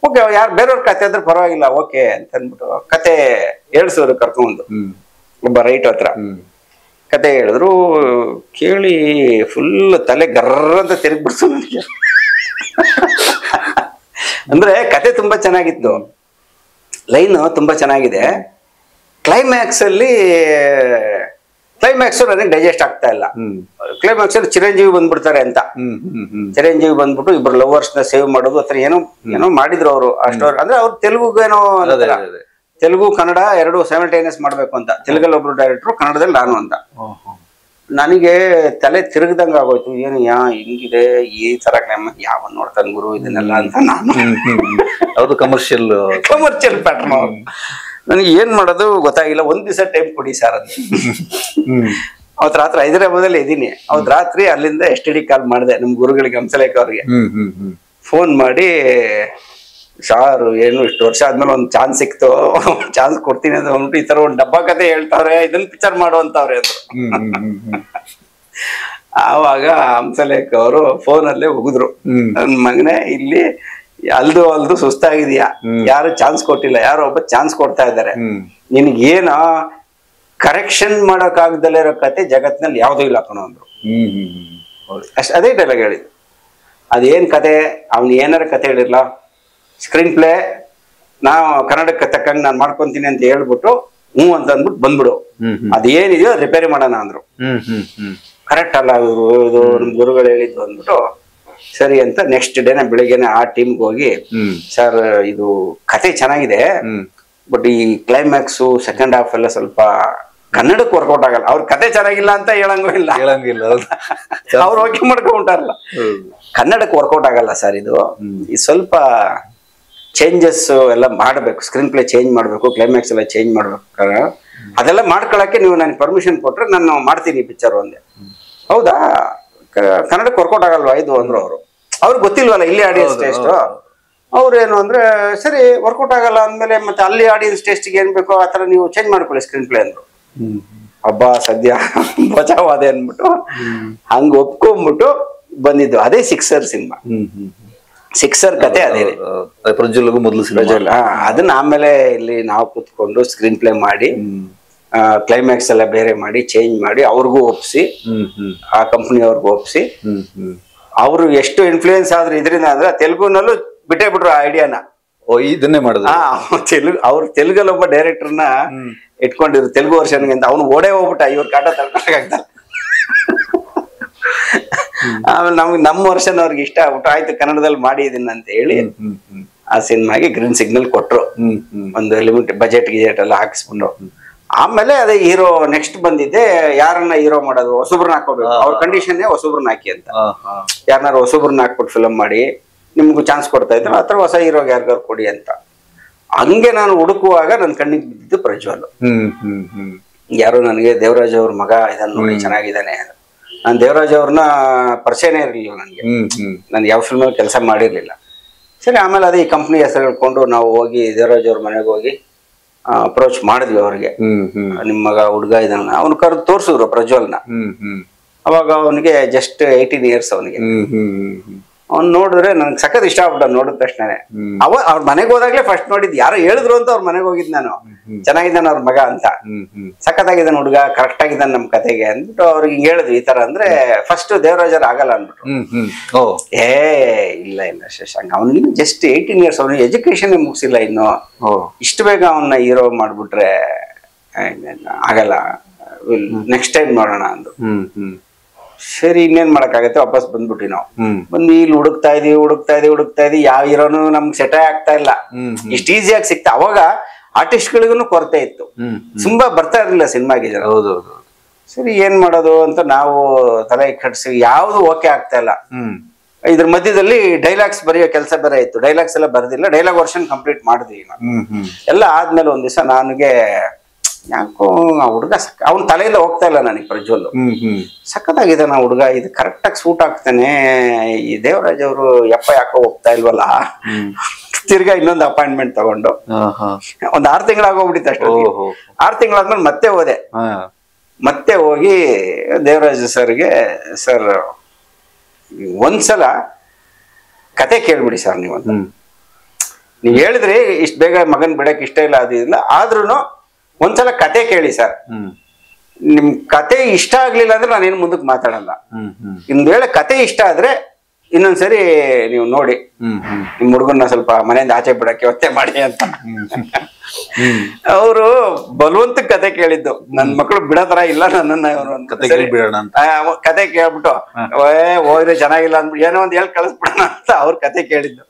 ಓಕೆ ಯಾರು ಬೇರೆಯವ್ರ ಕತೆ ಆದ್ರೆ ಪರವಾಗಿಲ್ಲ ಓಕೆ ಅಂತ ಅಂದ್ಬಿಟ್ಟು ಕತೆ ಹೇಳ್ಸೋರು ಕರ್ಕೊಂಡು ಒಬ್ಬ ರೈಟ್ ಹತ್ರ ಕತೆ ಹೇಳಿದ್ರು. ಕೇಳಿ ಫುಲ್ ತಲೆ ಗರ್ರ ಅಂತ ತಿರುಗ್ಬಿಡ್ತು ನನಗೆ. ಅಂದ್ರೆ ಕತೆ ತುಂಬಾ ಚೆನ್ನಾಗಿತ್ತು, ಲೈನ್ ತುಂಬಾ ಚೆನ್ನಾಗಿದೆ. ಕ್ಲೈಮ್ಯಾಕ್ಸ್ ನನಗೆ ಡೈಜೆಸ್ಟ್ ಆಗ್ತಾ ಇಲ್ಲ. ಕ್ಲೈಮ್ಯಾಕ್ಸ್ ಅಲ್ಲಿ ಚಿರಂಜೀವಿ ಬಂದ್ಬಿಡ್ತಾರೆ ಅಂತ, ಚಿರಂಜೀವಿ ಬಂದ್ಬಿಟ್ಟು ಇಬ್ರು ಲವರ್ಸ್ ನ ಸೇವ್ ಮಾಡೋದು ಅಥವಾ ಏನೋ ಮಾಡಿದ್ರು ಅವರು. ಅಷ್ಟೋ ಅಂದ್ರೆ ಅವ್ರು ತೆಲುಗುಗೇನೋ ತೆಲುಗು ಕನ್ನಡ ಎರಡು ಸೈಮಲ್ಟೇನಿಯಸ್ ಮಾಡ್ಬೇಕು ಅಂತ. ತೆಲುಗಲ್ಲಿ ಒಬ್ರು ಡೈರೆಕ್ಟ್ರು, ಕನ್ನಡದಲ್ಲಿ ನಾನು ಅಂತ. ನನಗೆ ತಲೆ ತಿರುಗ್ದಂಗ ಆಗೋಯ್ತು. ಏನು ಹಿಂಗಿದೆ ಈ ತರ ಕ್ಲೈಮ್ಯಾಕ್ಸ್ ಯಾವ ನೋಡ್ತಾನೆ ಗುರು ಇದನ್ನೆಲ್ಲ ಅಂತ ನಾನು. ಅದು ಕಮರ್ಷಿಯಲ್ ಪ್ಯಾಟರ್ನ್. ನನಗೆ ಏನ್ ಮಾಡೋದು ಗೊತ್ತಾಗಿಲ್ಲ. ಒಂದ್ ದಿವಸ ಟೈಮ್ ಕೊಡಿ ಸರ್ ಅಂತ. ಅವತ್ ರಾತ್ರಿ ಹೈದರಾಬಾದಲ್ಲಿ ಇದ್ದೀನಿ. ಅವತ್ ರಾತ್ರಿ ಅಲ್ಲಿಂದ STD ಕಾಲ್ ಮಾಡಿದೆ ನಮ್ ಗುರುಗಳಿಗೆ, ಹಂಸಲೇಖ ಅವ್ರಿಗೆ ಫೋನ್ ಮಾಡಿ, ಸಾರು ಏನು ಇಷ್ಟು ವರ್ಷ ಆದ್ಮೇಲೆ ಒಂದ್ ಚಾನ್ಸ್ ಸಿಕ್ತು, ಚಾನ್ಸ್ ಕೊಡ್ತೀನಿ ಅಂತ ಅಂದ್ಬಿಟ್ಟು ಈ ತರ ಒಂದ್ ಡಬ್ಬಾ ಕತೆ ಹೇಳ್ತಾವ್ರೆ, ಇದನ್ನ ಪಿಕ್ಚರ್ ಮಾಡುವಂತವ್ರೆ ಅಂದ್ರು. ಆವಾಗ ಹಂಸಲೇಖ ಅವರು ಫೋನ್ ಅಲ್ಲೇ ಹೋಗಿದ್ರು, ನನ್ ಮಗನೇ ಇಲ್ಲಿ ಅಲ್ದು ಸುಸ್ತಾಗಿದ್ಯಾ, ಯಾರು ಚಾನ್ಸ್ ಕೊಟ್ಟಿಲ್ಲ, ಯಾರೋ ಒಬ್ಬ ಚಾನ್ಸ್ ಕೊಡ್ತಾ ಇದ್ದಾರೆ, ನಿನ್ಗೇನ ಕರೆಕ್ಷನ್ ಮಾಡಕ್ ಆಗದಲ್ಲೇ ಇರೋ ಕತೆ ಜಗತ್ನಲ್ಲಿ ಯಾವ್ದು ಇಲ್ಲ ಕಣೋ ಅಂದ್ರು. ಅಷ್ಟ್ ಅದೇ ಡೈಲಾಗ್ ಹೇಳಿದ್ರು. ಅದೇನ್ ಕತೆ, ಅವ್ನು ಏನಾರ ಕತೆ ಹೇಳಿರ್ಲ, ಸ್ಕ್ರೀನ್ ಪ್ಲೇ ನಾವು ಕನ್ನಡಕ್ಕೆ ತಕ್ಕಂಗೆ ನಾನು ಮಾಡ್ಕೊಂತೀನಿ ಅಂತ ಹೇಳ್ಬಿಟ್ಟು ಅಂತ ಅಂದ್ಬಿಟ್ಟು ಬಂದ್ಬಿಡು, ಅದೇನಿದೆಯೋ ರಿಪೇರಿ ಮಾಡೋಣ ಅಂದ್ರು. ಕರೆಕ್ಟ್ ಅಲ್ಲ ಇವರು, ಇದು ನಮ್ ಗುರುಗಳು ಹೇಳಿದ್ದು ಅಂದ್ಬಿಟ್ಟು ಸರಿ ಅಂತ ನೆಕ್ಸ್ಟ್ ಡೇನೆ ಬೆಳಿಗ್ಗೆನೆ ಆ ಟೀಮ್ಗೆ ಹೋಗಿ, ಸರ್ ಇದು ಕತೆ ಚೆನ್ನಾಗಿದೆ ಬಟ್ ಈ ಕ್ಲೈಮ್ಯಾಕ್ಸು ಸೆಕೆಂಡ್ ಹಾಫ್ ಎಲ್ಲ ಸ್ವಲ್ಪ ಕನ್ನಡಕ್ಕೆ ವರ್ಕೌಟ್ ಆಗಲ್ಲ. ಅವ್ರ ಕತೆ ಚೆನ್ನಾಗಿಲ್ಲ ಅಂತ ಹೇಳಂಗಿಲ್ಲ, ಅವ್ರು ಓಕೆ ಮಾಡ್ಕೊಂಡ್ಬಿಟ್ಟಾರಲ್ಲ, ಕನ್ನಡಕ್ಕೆ ವರ್ಕೌಟ್ ಆಗಲ್ಲ ಸರ್ ಇದು ಸ್ವಲ್ಪ ಚೇಂಜಸ್ ಎಲ್ಲ ಮಾಡಬೇಕು, ಸ್ಕ್ರೀನ್ ಪ್ಲೇ ಚೇಂಜ್ ಮಾಡಬೇಕು, ಕ್ಲೈಮ್ಯಾಕ್ಸ್ ಎಲ್ಲ ಚೇಂಜ್ ಮಾಡ್ಬೇಕು, ಅದೆಲ್ಲ ಮಾಡ್ಕೊಳಕ್ಕೆ ನೀವು ನನಗೆ ಪರ್ಮಿಷನ್ ಕೊಟ್ರೆ ನಾನು ಮಾಡ್ತೀನಿ ಪಿಕ್ಚರ್ ಒಂದೇ. ಹೌದಾ, ಕನ್ನಡಕ್ಕೆ ವರ್ಕೌಟ್ ಆಗಲ್ವಾ ಇದು ಅಂದ್ರು. ಅವ್ರಿಗೆ ಗೊತ್ತಿಲ್ವಲ್ಲ ಇಲ್ಲಿ ಆಡಿಯನ್ಸ್ ಟೇಸ್ಟ್. ಅವ್ರೇನು ಅಂದ್ರೆ ಸರಿ ವರ್ಕೌಟ್ ಆಗಲ್ಲ ಅಂದ್ಮೇಲೆ ಮತ್ತೆ ಅಲ್ಲಿ ಆಡಿಯನ್ಸ್ ಟೇಸ್ಟ್ಗೆ ಏನ್ ಬೇಕೋ ಆತರ ನೀವು ಚೇಂಜ್ ಮಾಡ್ಕೊಳ್ಳಿ ಸ್ಕ್ರೀನ್ ಪ್ಲೇ ಅಂದ್ರು. ಹಬ್ಬ ಸದ್ಯ ಬಚಾವಾದೆ ಅಂದ್ಬಿಟ್ಟು ಹಂಗ ಒಪ್ಕೊಂಡ್ಬಿಟ್ಟು ಬಂದಿದ್ದು. ಅದೇ ಸಿಕ್ಸರ್ ಸಿನಿಮಾ, ಸಿಕ್ಸರ್ ಕತೆ ಅದೇ ಪ್ರಜ್ವಲ್ಗೂ ಮೊದಲು ಅದನ್ನ ಆಮೇಲೆ ಇಲ್ಲಿ ನಾವು ಕೂತ್ಕೊಂಡು ಸ್ಕ್ರೀನ್ ಪ್ಲೇ ಮಾಡಿ ಕ್ಲೈಮ್ಯಾಕ್ಸ್ ಎಲ್ಲ ಬೇರೆ ಮಾಡಿ ಚೇಂಜ್ ಮಾಡಿ ಅವ್ರಿಗೂ ಒಪ್ಸಿ, ಆ ಕಂಪ್ನಿ ಅವ್ರಿಗೂ ಒಪ್ಸಿ, ಅವರು ಎಷ್ಟು ಇನ್ಫ್ಲೂಯೆನ್ಸ್ ಆದ್ರು ಇದರಿಂದ ಅಂದ್ರೆ ತೆಲುಗುನಲ್ಲೂ ಬಿಟ್ಟೇ ಬಿಟ್ರು ಆ ಐಡಿಯಾನ. ಇದನ್ನೇ ಮಾಡಿದ್ರು ಅವ್ರು ತೆಲುಗಲ್ಲಿ ಒಬ್ಬ ಡೈರೆಕ್ಟರ್ನ ಇಟ್ಕೊಂಡಿದ್ರು ತೆಲುಗು ವರ್ಷನ್ಗೆ ಅಂತ. ಅವ್ನು ಓಡೇ ಹೋಗ್ಬಿಟ್ಟ, ಇವ್ರ ಕಾಟ ತಡ್ಕೊಳಕ್ಕಾಗ್ತಲ್ಲ. ಆಮೇಲೆ ನಮ್ಮ ವರ್ಷನ್ ಅವ್ರಿಗೆ ಇಷ್ಟ ಆಗ್ಬಿಟ್ಟು ಆಯ್ತು ಕನ್ನಡದಲ್ಲಿ ಮಾಡಿ ಇದನ್ನ ಅಂತ ಹೇಳಿ ಆ ಸಿನಿಮಾಗೆ ಗ್ರೀನ್ ಸಿಗ್ನಲ್ ಕೊಟ್ರು. ಒಂದು ಲಿಮಿಟ್ ಬಜೆಟ್ ಗಿಜೆಟ್ ಎಲ್ಲ ಹಾಕಿಸ್ಬಿಟ್ಟು ಆಮೇಲೆ ಅದೇ ಹೀರೋ ನೆಕ್ಸ್ಟ್ ಬಂದಿದ್ದೆ, ಯಾರನ್ನ ಹೀರೋ ಮಾಡೋದು, ಹೊಸಬ್ರನ್ನ ಹಾಕೋಬೇಕು. ಅವ್ರ ಕಂಡೀಷನ್ ಹೊಸಬ್ರನ್ನ ಹಾಕಿ ಅಂತ. ಯಾರನ್ನಾರು ಹೊಸಬ್ರನ್ನ ಹಾಕ್ಬಿಟ್ಟು ಫಿಲಮ್ ಮಾಡಿ ನಿಮ್ಗೂ ಚಾನ್ಸ್ ಕೊಡ್ತಾ ಇದ್ರು, ಆ ಥರ ಹೊಸ ಹೀರೋಗೆ ಯಾರಿಗಾರು ಕೊಡಿ ಅಂತ. ಹಂಗೆ ನಾನು ಹುಡುಕುವಾಗ ನನ್ನ ಕಣ್ಣಿಗೆ ಬಿದ್ದಿದ್ದು ಪ್ರಜ್ವಲ್. ಯಾರು ನನಗೆ ದೇವರಾಜ್ ಅವ್ರ ಮಗ ಇದನ್ನ ನೋಡಿ ಚೆನ್ನಾಗಿದ್ದಾನೆ. ನಾನು ದೇವರಾಜ್ ಅವ್ರನ್ನ ಪರಿಚಯನೇ ಇರಲಿಲ್ಲ ನನಗೆ, ನಾನು ಯಾವ ಫಿಲ್ಮಲ್ಲಿ ಕೆಲಸ ಮಾಡಿರ್ಲಿಲ್ಲ. ಸರಿ, ಆಮೇಲೆ ಅದೇ ಈ ಕಂಪ್ನಿ ಹೆಸರು ಹೇಳ್ಕೊಂಡು ನಾವು ಹೋಗಿ ದೇವರಾಜ್ ಅವ್ರ ಮನೆಗೆ ಹೋಗಿ ಅಪ್ರೋಚ್ ಮಾಡಿದ್ವಿ ಅವ್ರಿಗೆ. ನಿಮ್ಮ ಮಗ ಹುಡುಗ ಇದನ್ನ ಅವ್ನು ಕರೆದು ತೋರ್ಸಿದ್ರು ಪ್ರಜ್ವಲ್ನ. ಅವಾಗ ಅವನಿಗೆ ಜಸ್ಟ್ 18 years ಅವನಿಗೆ. ಅವ್ನು ನೋಡಿದ್ರೆ ನನ್ಗೆ ಸಖತ್ ಇಷ್ಟ ಆಗ್ಬಿಟ್ಟ ನೋಡಿದ ತಕ್ಷಣನೇ. ಅವ್ರ ಮನೆಗೆ ಹೋದಾಗ್ಲೇ ಫಸ್ಟ್ ನೋಡಿದ್, ಯಾರೋ ಹೇಳಿದ್ರು ಅಂತ ಅವ್ರ ಮನೆಗೆ ಹೋಗಿದ್ ನಾನು. ಚೆನ್ನಾಗಿದ್ದಾನ ಅವ್ರ ಮಗ ಅಂತ, ಸಖತ್ತಾಗಿದ್ದಾನ ಹುಡುಗ, ಕರೆಕ್ಟ್ ಆಗಿದ್ದಾನೆ ನಮ್ ಕತೆಗೆ ಅಂದ್ಬಿಟ್ಟು ಅವ್ರಿಗೆ ಹಿಂಗ್ ಹೇಳಿದ್ವಿ. ಈ ತರ ಅಂದ್ರೆ ಫಸ್ಟ್ ದೇವರಾಜರ್ ಆಗಲ್ಲ ಅಂದ್ಬಿಟ್ರು. ಇಲ್ಲ ಶಶಾಂಕ್, ಅವ್ನಿಗೆ ಜಸ್ಟ್ 18 years, ಅವ್ನಿಗೆ ಎಜುಕೇಶನ್ ಮುಗಿಸಿಲ್ಲ ಇನ್ನು, ಇಷ್ಟು ಬೇಗ ಅವನ್ನ ಹೀರೋ ಮಾಡ್ಬಿಟ್ರೆ ಆಗಲ್ಲ, ನೆಕ್ಸ್ಟ್ ಟೈಮ್ ನೋಡೋಣ ಅಂದ್ರು. ಸರಿ, ಇನ್ನೇನ್ ಮಾಡಕ್ಕಾಗತ್ತೆ, ವಾಪಸ್ ಬಂದ್ಬಿಟ್ವಿ ನಾವು. ಬಂದು ಇಲ್ಲಿ ಹುಡುಕ್ತಾ ಇದೀವಿ, ಯಾವ ಹೀರೋನು ನಮ್ಗೆ ಸೆಟೇ ಆಗ್ತಾ ಇಲ್ಲ. ಇಷ್ಟು ಈಸಿಯಾಗಿ ಸಿಕ್ತಾ. ಅವಾಗ ಆರ್ಟಿಸ್ಟ್ಗಳಿಗೂ ಕೊರತೆ ಇತ್ತು, ತುಂಬಾ ಬರ್ತಾ ಇರ್ಲಿಲ್ಲ ಸಿನಿಮಾಗೆ ಜನ. ಸರಿ, ಏನ್ ಮಾಡೋದು ಅಂತ ನಾವು ತಲೆ ಕಟ್ಸಿ ಯಾವ್ದು ಓಕೆ ಆಗ್ತಾ ಇಲ್ಲ. ಇದ್ರ ಮಧ್ಯದಲ್ಲಿ ಡೈಲಾಗ್ಸ್ ಬರೆಯೋ ಕೆಲಸ ಬೇರೆ ಇತ್ತು. ಡೈಲಾಗ್ಸ್ ಎಲ್ಲ ಬರ್ದಿಲ್ಲ, ಡೈಲಾಗ್ ವರ್ಷನ್ ಕಂಪ್ಲೀಟ್ ಮಾಡಿದ್ವಿ ಎಲ್ಲ. ಆದ್ಮೇಲೆ ಒಂದ್ ದಿವಸ ನನಗೆ ಯಾಕೋ ಆ ಹುಡುಗ ಅವ್ನ ತಲೆಯಿಂದ ಹೋಗ್ತಾ ಇಲ್ಲ ನನಗೆ ಪ್ರಜ್ವಲ್. ಸಖತ್ತಾಗಿದೆ ನಾ ಹುಡುಗ, ಇದು ಕರೆಕ್ಟ್ ಆಗಿ ಸೂಟ್ ಆಗ್ತಾನೆ. ಈ ದೇವರಾಜ್ ಅವರು ಯಾಕೋ ಹೋಗ್ತಾ ಇಲ್ವಲ್ಲ. ತಿರ್ಗಾ ಇನ್ನೊಂದು ಅಪಾಯಿಂಟ್ಮೆಂಟ್ ತಗೊಂಡು ಒಂದ್ 6 ತಿಂಗಳಾಗೋಗ್ಬಿಟ್ಟಿತ್ತು ಅಷ್ಟು. 6 ತಿಂಗಳಾದ್ಮೇಲೆ ಮತ್ತೆ ಹೋಗಿ ದೇವರಾಜ್ ಸರ್ಗೆ, ಸರ್ ಒಂದ್ಸಲ ಕತೆ ಕೇಳ್ಬಿಡಿ ಸರ್ ನೀವಂತ. ನೀವ್ ಹೇಳಿದ್ರಿ ಇಷ್ಟ ಬೇಗ ಮಗನ್ ಬಿಡಕ್ ಇಷ್ಟ ಇಲ್ಲ, ಅದು ಇಲ್ಲ, ಆದ್ರೂ ಒಂದ್ಸಲ ಕತೆ ಕೇಳಿ ಸರ್. ನಿಮ್ ಕತೆ ಇಷ್ಟ ಆಗ್ಲಿಲ್ಲ ಅಂದ್ರೆ ನಾನೇನು ಮುಂದಕ್ಕೆ ಮಾತಾಡಲ್ಲ. ನಿಮ್ದು ವೇಳೆ ಕತೆ ಇಷ್ಟ ಆದ್ರೆ ಇನ್ನೊಂದ್ಸರಿ ನೀವು ನೋಡಿ, ನಿಮ್ ಹುಡುಗನ್ನ ಸ್ವಲ್ಪ ಮನೆಯಿಂದ ಆಚೆ ಬಿಡಕ್ಕೆ ಒತ್ತೆ ಮಾಡಿ ಅಂತ. ಅವರು ಬಲವಂತ ಕತೆ ಕೇಳಿದ್ದು. ನನ್ ಮಕ್ಕಳು ಬಿಡೋ ತರ ಇಲ್ಲ ನನ್ನನ್ನ. ಕತೆ ಕೇಳ್ಬಿಟ್ಟು ಹೋದ್ರೆ ಚೆನ್ನಾಗಿಲ್ಲ ಅಂದ್ಬಿಟ್ಟು ಏನೋ ಒಂದ್ ಹೇಳಿ ಕಳಿಸ್ಬಿಡೋಣ ಅಂತ ಅವ್ರ ಕತೆ ಕೇಳಿದ್ದು.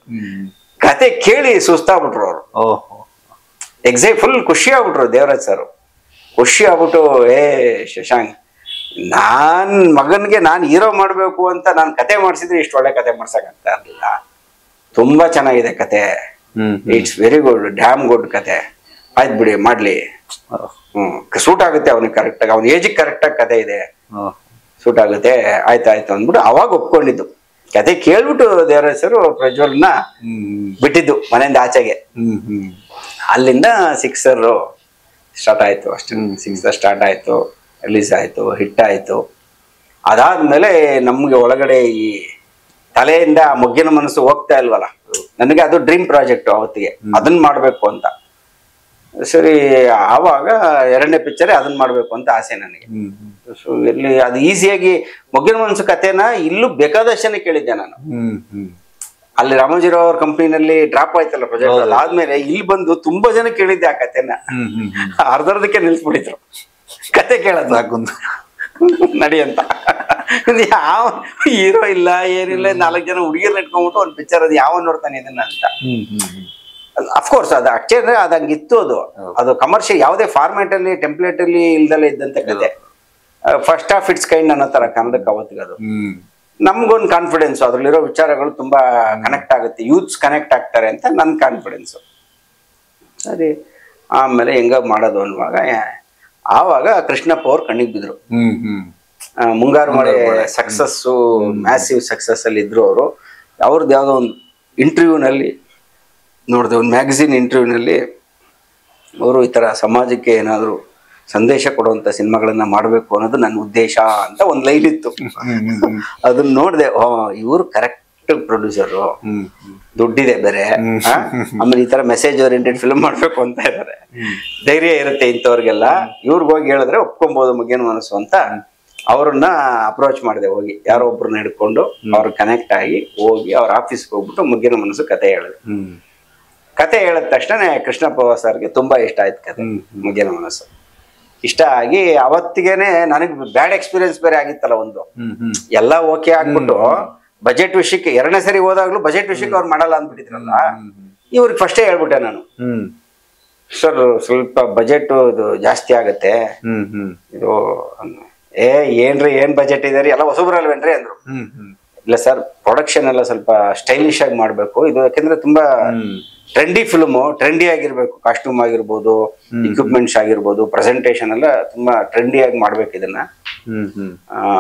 ಕತೆ ಕೇಳಿ ಸುಸ್ತಾಗ್ಬಿಟ್ರು ಅವರು. ಫುಲ್ ಖುಷಿ ಆಗ್ಬಿಟ್ರು ದೇವರಾಜ್ ಸರ್. ಖುಷಿ ಆಗ್ಬಿಟ್ಟು, ಶಶಾಂಕ್, ನಾನ್ ಮಗನ್ಗೆ ನಾನ್ ಹೀರೋ ಮಾಡ್ಬೇಕು ಅಂತ ನಾನ್ ಕತೆ ಮಾಡ್ಸಿದ್ರೆ ಇಷ್ಟು ಒಳ್ಳೆ ಕತೆ ಮಾಡ್ಸಕ್ ಆಗ್ತಾ ಇರ್ಲಿಲ್ಲ. ತುಂಬಾ ಚೆನ್ನಾಗಿದೆ ಕತೆ, it's very good, dam good ಕತೆ, ಆಯ್ತು ಬಿಡಿ ಮಾಡ್ಲಿ, ಸೂಟ್ ಆಗುತ್ತೆ ಅವನಿಗೆ ಕರೆಕ್ಟ್ ಆಗಿ, ಅವ್ನ ಏಜಿಗೆ ಕರೆಕ್ಟ್ ಆಗಿ ಕತೆ ಇದೆ, ಸೂಟ್ ಆಗುತ್ತೆ, ಆಯ್ತಾಯ್ತು ಅಂದ್ಬಿಟ್ಟು ಅವಾಗ ಒಪ್ಕೊಂಡಿದ್ದು. ಕತೆ ಕೇಳ್ಬಿಟ್ಟು ದೇವರಾಜ್ ಸರ್ ಪ್ರಜ್ವಲ್ನ ಬಿಟ್ಟಿದ್ದು ಮನೆಯಿಂದ ಆಚೆಗೆ. ಅಲ್ಲಿಂದ 6 ಸ್ಟಾರ್ಟ್ ಆಯ್ತು ಅಷ್ಟೇ. 6 ಸ್ಟಾರ್ಟ್ ಆಯ್ತು, ರಿಲೀಸ್ ಆಯ್ತು, ಹಿಟ್ ಆಯ್ತು. ಅದಾದ್ಮೇಲೆ ನಮ್ಗೆ ಒಳಗಡೆ ಈ ತಲೆಯಿಂದ ಮೊಗ್ಗಿನ ಮನಸ್ಸು ಹೋಗ್ತಾ ಇಲ್ವಲ್ಲ, ನನಗೆ ಅದು ಡ್ರೀಮ್ ಪ್ರಾಜೆಕ್ಟ್ ಅವತ್ತಿಗೆ, ಅದನ್ನ ಮಾಡ್ಬೇಕು ಅಂತ. ಸರಿ, ಆವಾಗ 2ನೇ ಪಿಕ್ಚರೇ ಅದನ್ನ ಮಾಡ್ಬೇಕು ಅಂತ ಆಸೆ ನನಗೆ. ಸೊ ಇಲ್ಲಿ ಅದು ಈಸಿಯಾಗಿ ಮೊಗ್ಗಿನ ಮನಸ್ಸು ಕಥೆನ ಇಲ್ಲೂ ಬೇಕಾದಷ್ಟು ಜನ ಕೇಳಿದ್ದೆ ನಾನು. ಅಲ್ಲಿ ರಾಮೋಜಿರಾವ್ ಅವ್ರ ಕಂಪ್ನಿನಲ್ಲಿ ಡ್ರಾಪ್ ಆಯ್ತಲ್ಲ ಪ್ರಾಜೆಕ್ಟ್, ಆದ್ಮೇಲೆ ಇಲ್ಲಿ ಬಂದು ತುಂಬಾ ಜನ ಕೇಳಿದ್ದೆ ಆ ಕಥೆನ. ಅರ್ಧಕ್ಕೆ ನಿಲ್ಸ್ಬಿಟ್ಟಿದ್ರು ಕತೆ ಕೇಳೋದು, ಹಾಕೊಂದು ನಡಿ ಅಂತ. ಯಾವ ಹೀರೋ ಇಲ್ಲ ಏನಿಲ್ಲ, 4 ಜನ ಹುಡುಗಿರ್ನ ಇಟ್ಕೊಂಡ್ಬಿಟ್ಟು ಒಂದು ಪಿಕ್ಚರ್, ಅದು ಯಾವ ನೋಡ್ತಾನೆ ಇದನ್ನ ಅಂತ. ಅಫ್ಕೋರ್ಸ್ ಅದು ಆಕ್ಚುಲಿ ಅದು ಹಂಗಿತ್ತು. ಅದು ಕಮರ್ಷಿಯಲ್, ಯಾವುದೇ ಫಾರ್ಮ್ಯಾಟ್ ಅಲ್ಲಿ ಟೆಂಪ್ಲೇಟ್ ಅಲ್ಲಿ ಇಲ್ದಲ್ಲೇ ಇದ್ದಂತ ಕತೆ. ಫಸ್ಟ್ ಆಫ್ ಇಟ್ಸ್ ಕೈಂಡ್ ಅನ್ನೋ ತರ ಕನ್ನಡಕ್ಕೆ ಅವತ್ತಿಗೆ ಅದು. ನಮ್ಗೊಂದು ಕಾನ್ಫಿಡೆನ್ಸ್, ಅದ್ರಲ್ಲಿರೋ ವಿಚಾರಗಳು ತುಂಬಾ ಕನೆಕ್ಟ್ ಆಗುತ್ತೆ, ಯೂತ್ಸ್ ಕನೆಕ್ಟ್ ಆಗ್ತಾರೆ ಅಂತ ನನ್ನ ಕಾನ್ಫಿಡೆನ್ಸ್. ಸರಿ, ಆಮೇಲೆ ಹೆಂಗ ಮಾಡೋದು ಅನ್ನುವಾಗ ಆವಾಗ ಕೃಷ್ಣಪ್ಪ ಅವ್ರು ಕಣ್ಣಿಗೆ ಬಿದ್ರು. ಮುಂಗಾರು ಮಳೆ ಸಕ್ಸಸ್ಸು, ಮ್ಯಾಸಿವ್ ಸಕ್ಸಸ್ ಅಲ್ಲಿ ಇದ್ರು ಅವರು. ಅವ್ರದ್ದು ಯಾವುದೋ ಒಂದು ಇಂಟರ್ವ್ಯೂನಲ್ಲಿ ನೋಡಿದೆ, ಒಂದು ಮ್ಯಾಗಝಿನ್ ಇಂಟರ್ವ್ಯೂನಲ್ಲಿ ಅವರು ಈ ಥರ ಸಮಾಜಕ್ಕೆ ಏನಾದರೂ ಸಂದೇಶ ಕೊಡುವಂಥ ಸಿನಿಮಾಗಳನ್ನ ಮಾಡಬೇಕು ಅನ್ನೋದು ನನ್ನ ಉದ್ದೇಶ ಅಂತ ಒಂದು ಲೈನ್ ಇತ್ತು. ಅದನ್ನ ನೋಡಿದೆ, ಇವರು ಕರೆಕ್ಟ್ ಪ್ರೊಡ್ಯೂಸರ್, ದುಡ್ಡಿದೆ ಬೇರೆ, ಆಮೇಲೆ ಈ ತರ ಮೆಸೇಜ್ ಓರಿಯೆಂಟೆಡ್ ಫಿಲ್ಮ್ ಮಾಡ್ಬೇಕು ಅಂತ ಇದ್ದಾರೆ, ಧೈರ್ಯ ಇರುತ್ತೆ ಇಂಥವ್ರಿಗೆಲ್ಲ. ಇವ್ರಿಗೆ ಹೋಗಿ ಹೇಳಿದ್ರೆ ಒಪ್ಕೊಬಹುದು ಮುಗಿನ ಮನಸ್ಸು ಅಂತ ಅವ್ರನ್ನ ಅಪ್ರೋಚ್ ಮಾಡಿದೆ. ಹೋಗಿ ಯಾರೋ ಒಬ್ರನ್ನ ಹಿಡ್ಕೊಂಡು ಅವ್ರ ಕನೆಕ್ಟ್ ಆಗಿ ಹೋಗಿ ಅವ್ರ ಆಫೀಸ್ಗೆ ಹೋಗ್ಬಿಟ್ಟು ಮುಗಿನ ಮನಸ್ಸು ಕತೆ ಹೇಳಿದೆ. ಕತೆ ಹೇಳಿದ ತಕ್ಷಣ ಕೃಷ್ಣಪ್ಪ ಸರ್ಗೆ ತುಂಬಾ ಇಷ್ಟ ಆಯ್ತು ಕತೆ ಮುಗಿನ ಮನಸ್ಸು. ಇಷ್ಟ ಆಗಿ ಅವತ್ತಿಗೆನೆ ನನಗೆ ಬ್ಯಾಡ್ ಎಕ್ಸ್ಪೀರಿಯನ್ಸ್ ಬೇರೆ ಆಗಿತ್ತಲ್ಲ, ಒಂದು ಎಲ್ಲ ಓಕೆ ಆಗ್ಬಿಟ್ಟು ಬಜೆಟ್ ವಿಷಯಕ್ಕೆ ಎರಡನೇ ಸರಿ ಹೋದಾಗ್ಲೂ ಬಜೆಟ್ ವಿಷಯಕ್ಕೆ ಅವ್ರು ಮಾಡಲ್ಲ ಅಂದ್ಬಿಟ್ಟಿದ್ರಲ್ಲ, ಇವ್ರಿಗೆ ಫಸ್ಟೇ ಹೇಳ್ಬಿಟ್ಟೆ ನಾನು, ಸರ್ ಸ್ವಲ್ಪ ಬಜೆಟ್ ಇದು ಜಾಸ್ತಿ ಆಗತ್ತೆ, ಇದು ಏನ್ರಿ ಏನ್ ಬಜೆಟ್ ಇದೆ ರೀ, ಎಲ್ಲ ಹೊಸಬ್ರಲ್ವೇನ್ರಿ ಅಂದ್ರು. ಇಲ್ಲ ಸರ್ ಪ್ರೊಡಕ್ಷನ್ ಎಲ್ಲ ಸ್ವಲ್ಪ ಸ್ಟೈಲಿಶ್ ಆಗಿ ಮಾಡ್ಬೇಕು ಇದು, ಯಾಕಂದ್ರೆ ತುಂಬಾ ಟ್ರೆಂಡಿ ಫಿಲ್ಮು, ಟ್ರೆಂಡಿ ಆಗಿರ್ಬೇಕು, ಕಾಸ್ಟ್ಯೂಮ್ ಆಗಿರ್ಬೋದು, ಇಕ್ವಿಪ್ಮೆಂಟ್ಸ್ ಆಗಿರ್ಬೋದು, ಪ್ರೆಸೆಂಟೇಶನ್ ಎಲ್ಲ ತುಂಬಾ ಟ್ರೆಂಡಿ ಆಗಿ ಮಾಡ್ಬೇಕು ಇದನ್ನ.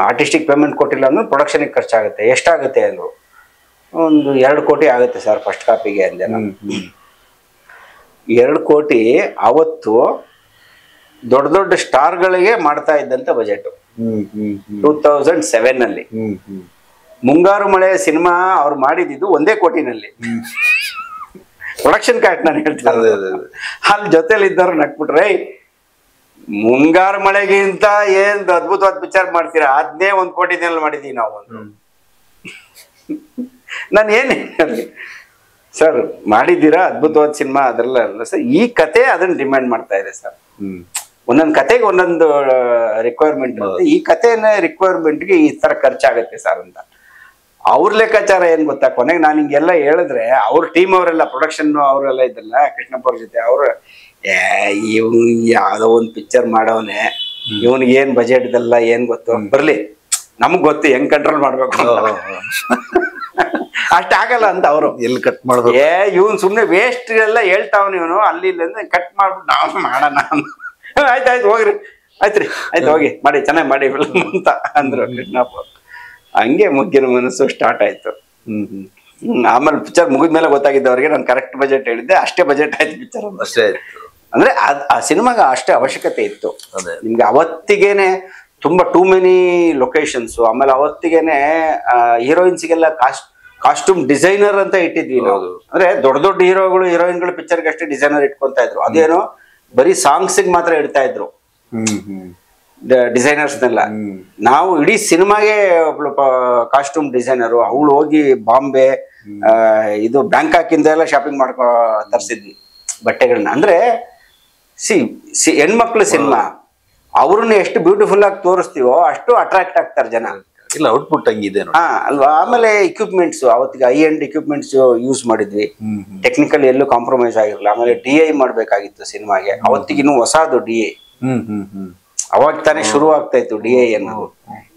ಆರ್ಟಿಸ್ಟಿಕ್ ಪೇಮೆಂಟ್ ಕೊಟ್ಟಿಲ್ಲ ಅಂದ್ರೆ ಪ್ರೊಡಕ್ಷನ್ ಖರ್ಚಾಗುತ್ತೆ, ಎಷ್ಟಾಗುತ್ತೆ ಅಂದ್ರು. ಒಂದು 2 ಕೋಟಿ ಆಗುತ್ತೆ ಸರ್ ಫಸ್ಟ್ ಕಾಪಿಗೆ ಅಂದೆ ನಾನು. 2 ಕೋಟಿ ಅವತ್ತು ದೊಡ್ಡ ದೊಡ್ಡ ಸ್ಟಾರ್ಗಳಿಗೆ ಮಾಡ್ತಾ ಇದ್ದಂತ ಬಜೆಟ್ 2007 ಅಲ್ಲಿ. ಮುಂಗಾರು ಮಳೆ ಸಿನಿಮಾ ಅವ್ರು ಮಾಡಿದ್ದು 1 ಕೋಟಿನಲ್ಲಿ ಪ್ರೊಡಕ್ಷನ್ ಕಾಸ್ಟ್. ನಾನು ಹೇಳ್ತೀನಿ ಅಲ್ಲಿ ಜೊತೆಲಿ ಇದ್ದವ್ರು ನಕ್ಬಿಟ್ರೆ, ಮುಂಗಾರು ಮಳೆಗಿಂತ ಏನ್ ಅದ್ಭುತವಾದ ಪಿಕ್ಚರ್ ಮಾಡ್ತೀರಾ, ಅದನ್ನೇ 1 ಕೋಟಿನಲ್ಲಿ ಮಾಡಿದೀವಿ ನಾವು. ನಾನು ಏನ್ ಹೇಳಿ ಸರ್, ಮಾಡಿದ್ದೀರಾ ಅದ್ಭುತವಾದ ಸಿನಿಮಾ, ಅದ್ರಲ್ಲ ಸರ್ ಈ ಕತೆ ಅದನ್ನ ಡಿಮ್ಯಾಂಡ್ ಮಾಡ್ತಾ ಇದೆ ಸರ್. ಒಂದೊಂದು ಕತೆಗೆ ಒಂದೊಂದು ರಿಕ್ವೈರ್ಮೆಂಟ್, ಈ ಕತೆನ ರಿಕ್ವೈರ್ಮೆಂಟ್ಗೆ ಈ ತರ ಖರ್ಚಾಗತ್ತೆ ಸರ್ ಅಂತ. ಅವ್ರ ಲೆಕ್ಕಾಚಾರ ಏನ್ ಗೊತ್ತಾ, ಕೊನೆಗೆ ನಾನು ಹಿಂಗೆಲ್ಲ ಹೇಳಿದ್ರೆ ಅವ್ರ ಟೀಮ್ ಅವರೆಲ್ಲ ಪ್ರೊಡಕ್ಷನ್ ಅವರೆಲ್ಲ ಇದ್ದಲ್ಲ ಕೃಷ್ಣಪ್ಪ ಅವ್ರ ಜೊತೆ, ಅವ್ರು ಇವ್ ಯಾವ್ದೋ ಒಂದ್ ಪಿಕ್ಚರ್ ಮಾಡವನೆ, ಇವನಿಗೆ ಏನ್ ಬಜೆಟ್ ಇದೆಲ್ಲ ಏನ್ ಗೊತ್ತು, ಬರ್ಲಿ ನಮಗ್ ಗೊತ್ತು ಹೆಂಗ್ ಕಂಟ್ರೋಲ್ ಮಾಡ್ಬೇಕು ಅಷ್ಟಾಗಲ್ಲ ಅಂತ ಅವರು. ಎಲ್ಲಿ ಕಟ್ ಮಾಡ್ಬೇಕು, ಇವನ್ ಸುಮ್ನೆ ವೇಸ್ಟ್ ಎಲ್ಲ ಹೇಳ್ತಾವ್ ಇವನು, ಅಲ್ಲಿ ಇಲ್ಲಿಂದ ಕಟ್ ಮಾಡ್ಬಿಟ್ಟು ನಾವು ಮಾಡೋಣ. ಆಯ್ತಾಯ್ತು ಹೋಗ್ರಿ, ಆಯ್ತ್ರಿ ಆಯ್ತು ಹೋಗಿ ಮಾಡಿ, ಚೆನ್ನಾಗಿ ಮಾಡಿ ಫಿಲ್ಮ್ ಅಂತ ಅಂದ್ರು ಕೃಷ್ಣಪ್ಪ. ಹಂಗೆ ಮುಗ್ಗಿನ ಮನಸ್ಸು ಸ್ಟಾರ್ಟ್ ಆಯ್ತು. ಆಮೇಲೆ ಪಿಕ್ಚರ್ ಮುಗಿದ್ಮೇಲೆ ಗೊತ್ತಾಗಿದ್ದವ್ರಿಗೆ ನಾನು ಕರೆಕ್ಟ್ ಬಜೆಟ್ ಹೇಳಿದ್ದೆ, ಅಷ್ಟೇ ಬಜೆಟ್ ಆಯ್ತು ಪಿಕ್ಚರ್ ಅಷ್ಟೇ. ಅಂದ್ರೆ ಆ ಸಿನಿಮಾಗ ಅಷ್ಟೇ ಅವಶ್ಯಕತೆ ಇತ್ತು ನಿಮ್ಗೆ. ಅವತ್ತಿಗೇನೆ ತುಂಬಾ ಟೂ ಮೆನಿ ಲೊಕೇಶನ್ಸ್, ಆಮೇಲೆ ಅವತ್ತಿಗೇನೆ ಹೀರೋಯಿನ್ಸ್ಗೆಲ್ಲ ಕಾಸ್ಟ್ಯೂಮ್ ಡಿಸೈನರ್ ಅಂತ ಇಟ್ಟಿದ್ವಿ ನಾವು. ಅಂದ್ರೆ ದೊಡ್ಡ ದೊಡ್ಡ ಹೀರೋಗಳು ಹೀರೋಯಿನ್ಗಳು ಪಿಕ್ಚರ್ಗೆ ಅಷ್ಟೇ ಡಿಸೈನರ್ ಇಟ್ಕೊಂತಾ ಇದ್ರು, ಅದೇನೋ ಬರೀ ಸಾಂಗ್ಸ್ ಮಾತ್ರ ಇಡ್ತಾ ಇದ್ರು ಡಿಸೈನರ್ಸ್ನೆಲ್ಲ. ನಾವು ಇಡೀ ಸಿನಿಮಾಗೆ ಕಾಸ್ಟ್ಯೂಮ್ ಡಿಸೈನರು, ಅವಳು ಹೋಗಿ ಬಾಂಬೆ ಇದು ಬ್ಯಾಂಕಾಕಿಂದ ಎಲ್ಲ ಶಾಪಿಂಗ್ ಮಾಡ್ಕೊ ತರಿಸಿದ್ವಿ ಬಟ್ಟೆಗಳನ್ನ. ಅಂದ್ರೆ ಹೆಣ್ಮಕ್ಳು ಸಿನಿಮಾ, ಅವ್ರನ್ನ ಎಷ್ಟು ಬ್ಯೂಟಿಫುಲ್ ಆಗಿ ತೋರಿಸ್ತೀವೋ ಅಷ್ಟು ಅಟ್ರಾಕ್ಟ್ ಆಗ್ತಾರೆ ಜನ. ಇಲ್ಲ ಔಟ್ಪುಟ್ ಹಂಗಿದೆ ಅಲ್ವಾ. ಆಮೇಲೆ ಇಕ್ವಿಪ್ಮೆಂಟ್ಸ್, ಅವತ್ತಿಗೆ ಹೈ ಎಂಡ್ ಇಕ್ವಿಪ್ಮೆಂಟ್ಸ್ ಯೂಸ್ ಮಾಡಿದ್ವಿ, ಟೆಕ್ನಿಕಲ್ ಎಲ್ಲೂ ಕಾಂಪ್ರಮೈಸ್ ಆಗಿರಲಿಲ್ಲ. ಆಮೇಲೆ DI ಮಾಡ್ಬೇಕಾಗಿತ್ತು ಸಿನಿಮಾಗೆ, ಅವತ್ತಿಗಿನ್ನೂ ಹೊಸದು DI, ಅವಾಗ ತಾನೇ ಶುರು ಆಗ್ತಾ ಇತ್ತು DI ಅನ್ನೋದು.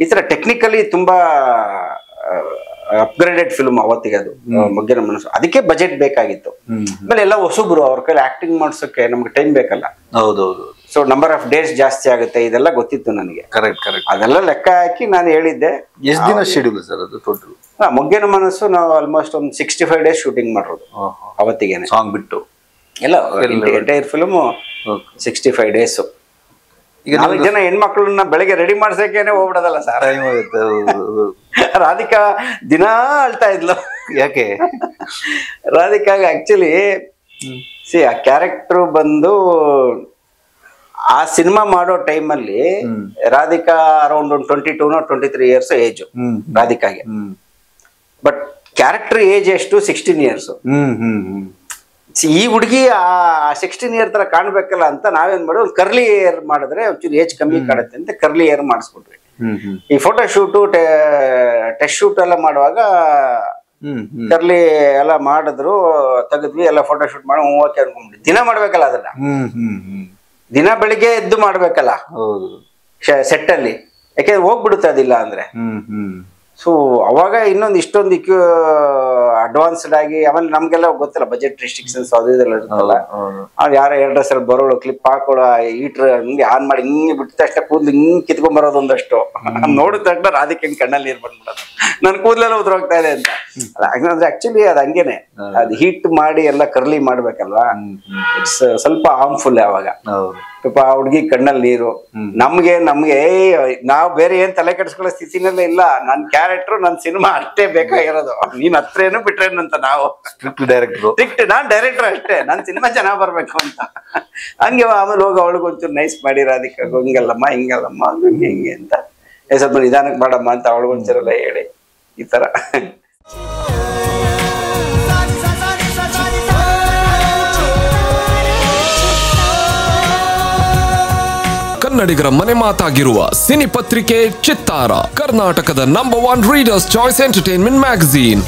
ಈ ತರ ಟೆಕ್ನಿಕಲಿ ತುಂಬಾ ಅಪ್ಗ್ರೇಡೆಡ್ ಫಿಲ್ಮ್ ಅವತ್ತಿಗೆ ಅದು ಮುಗ್ಗಿನ ಮನಸ್ಸು. ಅದಕ್ಕೆ ಬಜೆಟ್ ಬೇಕಾಗಿತ್ತು. ಆಮೇಲೆ ಎಲ್ಲ ಹೊಸಬ್ರು, ಅವ್ರ ಕೈಲಿ ಆಕ್ಟಿಂಗ್ ಮಾಡ್ಸೋಕೆ ನಮ್ಗೆ ಟೈಮ್ ಬೇಕಲ್ಲ. ಹೌದೌದು. ಸೊ ನಂಬರ್ ಆಫ್ ಡೇಸ್ ಜಾಸ್ತಿ ಆಗುತ್ತೆ, ಇದೆಲ್ಲ ಗೊತ್ತಿತ್ತು ನನಗೆ. Correct correct. ಅದೆಲ್ಲ ಲೆಕ್ಕ ಹಾಕಿ ನಾನು ಹೇಳಿದ್ದೆ. ಎಷ್ಟು ದಿನ ಶೆಡ್ಯೂಲ್ ಸರ್ ಅದು ಟೋಟಲ್? ಮುಗ್ಗಿನ ಮನಸ್ಸು ನಾವು ಆಲ್ಮೋಸ್ಟ್ ಒಂದು 65 ಡೇಸ್ ಶೂಟಿಂಗ್ ಮಾಡಿರೋದು ಅವತ್ತಿಗೆ, ಸಾಂಗ್ ಬಿಟ್ಟು ಎಲ್ಲ ಎಂಟೈರ್ ಫಿಲ್ಮ್ 65 ಡೇಸ್. ಈಗ 4 ಜನ ಹೆಣ್ಮಕ್ಳನ್ನ ಬೆಳಗ್ಗೆ ರೆಡಿ ಮಾಡ್ಸಕ್ಕೇನೆ ಹೋಗ್ಬಿಡೋದಲ್ಲ ಸರ್. ರಾಧಿಕಾ ದಿನಾ ಅಳ್ತಾ ಇದ್ಲು. ಯಾಕೆ? ರಾಧಿಕಾಗ ಆಕ್ಚುಲಿ ಆ ಕ್ಯಾರೆಕ್ಟರ್ ಬಂದು ಆ ಸಿನಿಮಾ ಮಾಡೋ ಟೈಮಲ್ಲಿ ರಾಧಿಕಾ ಅರೌಂಡ್ 22 23 ಇಯರ್ಸ್ ಏಜ್ ರಾಧಿಕಾಗೆ. ಬಟ್ ಕ್ಯಾರೆಕ್ಟರ್ ಏಜ್ ಎಷ್ಟು 16 ಇಯರ್ಸ್. ಈ ಹುಡುಗಿ ಆ 16 ಇಯರ್ ತರ ಕಾಣ್ಬೇಕಲ್ಲ ಅಂತ ನಾವೇನ್ ಮಾಡೋ, ಕರ್ಲಿ ಏರ್ ಮಾಡಿದ್ರೆ ಒಂಚೂರು ಏಜ್ ಕಮ್ಮಿ ಕಾಣುತ್ತೆ ಅಂತ ಕರ್ಲಿ ಏರ್ ಮಾಡಿಸ್ಬಿಟ್ವಿ. ಈ ಫೋಟೋ ಶೂಟು ಟೆಸ್ಟ್ ಶೂಟ್ ಎಲ್ಲ ಮಾಡುವಾಗ ಕರ್ಲಿ ಎಲ್ಲ ಮಾಡಿದ್ರು, ತೆಗೆದ್ವಿ, ಎಲ್ಲ ಫೋಟೋ ಶೂಟ್ ಮಾಡಿ ಓಕೆ ಅನ್ಕೊಂಡ್ಬಿಟ್ಟು ದಿನ ಮಾಡ್ಬೇಕಲ್ಲ ಅದನ್ನ. ದಿನ ಬೆಳಿಗ್ಗೆ ಎದ್ದು ಮಾಡ್ಬೇಕಲ್ಲ ಸೆಟ್ ಅಲ್ಲಿ, ಯಾಕೆಂದ್ರೆ ಹೋಗ್ಬಿಡುತ್ತೆ ಅದಿಲ್ಲ ಅಂದ್ರೆ. ಸೊ ಅವಾಗ ಇನ್ನೊಂದು ಇಷ್ಟೊಂದು ಅಡ್ವಾನ್ಸ್ಡ್ ಆಗಿ, ಆಮೇಲೆ ನಮ್ಗೆಲ್ಲ ಗೊತ್ತಲ್ಲ ಬಜೆಟ್ ರಿಸ್ಟ್ರಿಕ್ಷನ್ಸ್ ಅದು ಇದೆಲ್ಲ ಇರುತ್ತಲ್ಲ. ಯಾರ ಎರಡ್ರೆಸಲ್ಲಿ ಬರೋಳು, ಕ್ಲಿಪ್ ಹಾಕೊಳ್ಳೋ, ಈಟ್ರ್ ಹಿಂಗೆ ಆನ್ ಮಾಡಿ ಹಿಂಗೆ ಬಿಟ್ಟ ತಕ್ಷಣ ಕೂದ್ಲು ಹಿಂಗ್ ಕಿತ್ಕೊಂಡ್ ಬರೋದು ಒಂದಷ್ಟು ನೋಡಿದ ತಕ್ಷಣ ರಾಧಿಕೆ ಹಿಂಗ್ ಕಣ್ಣಲ್ಲಿ ನೀರ್ ಬಂದ್ಬಿಡೋದು, ನನ್ ಕೂದಲೆಲ್ಲ ಉದ್ರೋಗ್ತಾ ಇದೆ ಅಂತ. ಅಂದ್ರೆ ಆಕ್ಚುಲಿ ಅದು ಹಂಗೇನೆ, ಅದು ಹೀಟ್ ಮಾಡಿ ಎಲ್ಲ ಕರ್ಲಿ ಮಾಡ್ಬೇಕಲ್ವಾ, ಇಟ್ಸ್ ಸ್ವಲ್ಪ ಹಾರ್ಮ್ಫುಲ್. ಯಾವಾಗ ಪಾಪ ಆ ಹುಡ್ಗಿ ಕಣ್ಣಲ್ಲಿ ನೀರು. ನಮ್ಗೆ ನಾವ್ ಬೇರೆ ಏನ್ ತಲೆ ಕೆಡಿಸ್ಕೊಳ್ಳೋ ಸ್ಥಿತಿನಲ್ಲೇ ಇಲ್ಲ. ನನ್ ಕ್ಯಾರೆಕ್ಟರ್ ನನ್ ಸಿನಿಮಾ ಅಷ್ಟೇ ಬೇಕಾಗಿರೋದು. ನೀನ್ ಹತ್ರೇನು ಬಿಟ್ರೇನಂತ ನಾವು ಸ್ಟ್ರಿಕ್ಟ್. ನಾನ್ ಡೈರೆಕ್ಟರ್ ಅಷ್ಟೇ, ನನ್ ಸಿನಿಮಾ ಚೆನ್ನಾಗ್ ಬರ್ಬೇಕು ಅಂತ. ಹಂಗೆ ಆಮೇಲೆ ಹೋಗಿ ಅವಳಿಗೆ ಒಂಚೂರು ನೈಸ್ ಮಾಡಿರ, ಅದಕ್ಕೆ ಹಿಂಗಲ್ಲಮ್ಮ ಹಿಂಗಲ್ಲಮ್ಮ ಹಿಂಗೆ ಅಂತ ಸ್ವಲ್ಪ ನಿಧಾನಕ್ಕೆ ಮಾಡಮ್ಮ ಅಂತ ಅವಳಿಗೊಂಚೂರೆಲ್ಲ ಹೇಳಿ ಈ ತರ. ಕನ್ನಡಿಗರ ಮನೆ ಮಾತಾಗಿರುವ ಸಿನಿ ಪತ್ರಿಕೆ ಚಿತ್ತಾರ, ಕರ್ನಾಟಕದ number 1 readers choice entertainment magazine.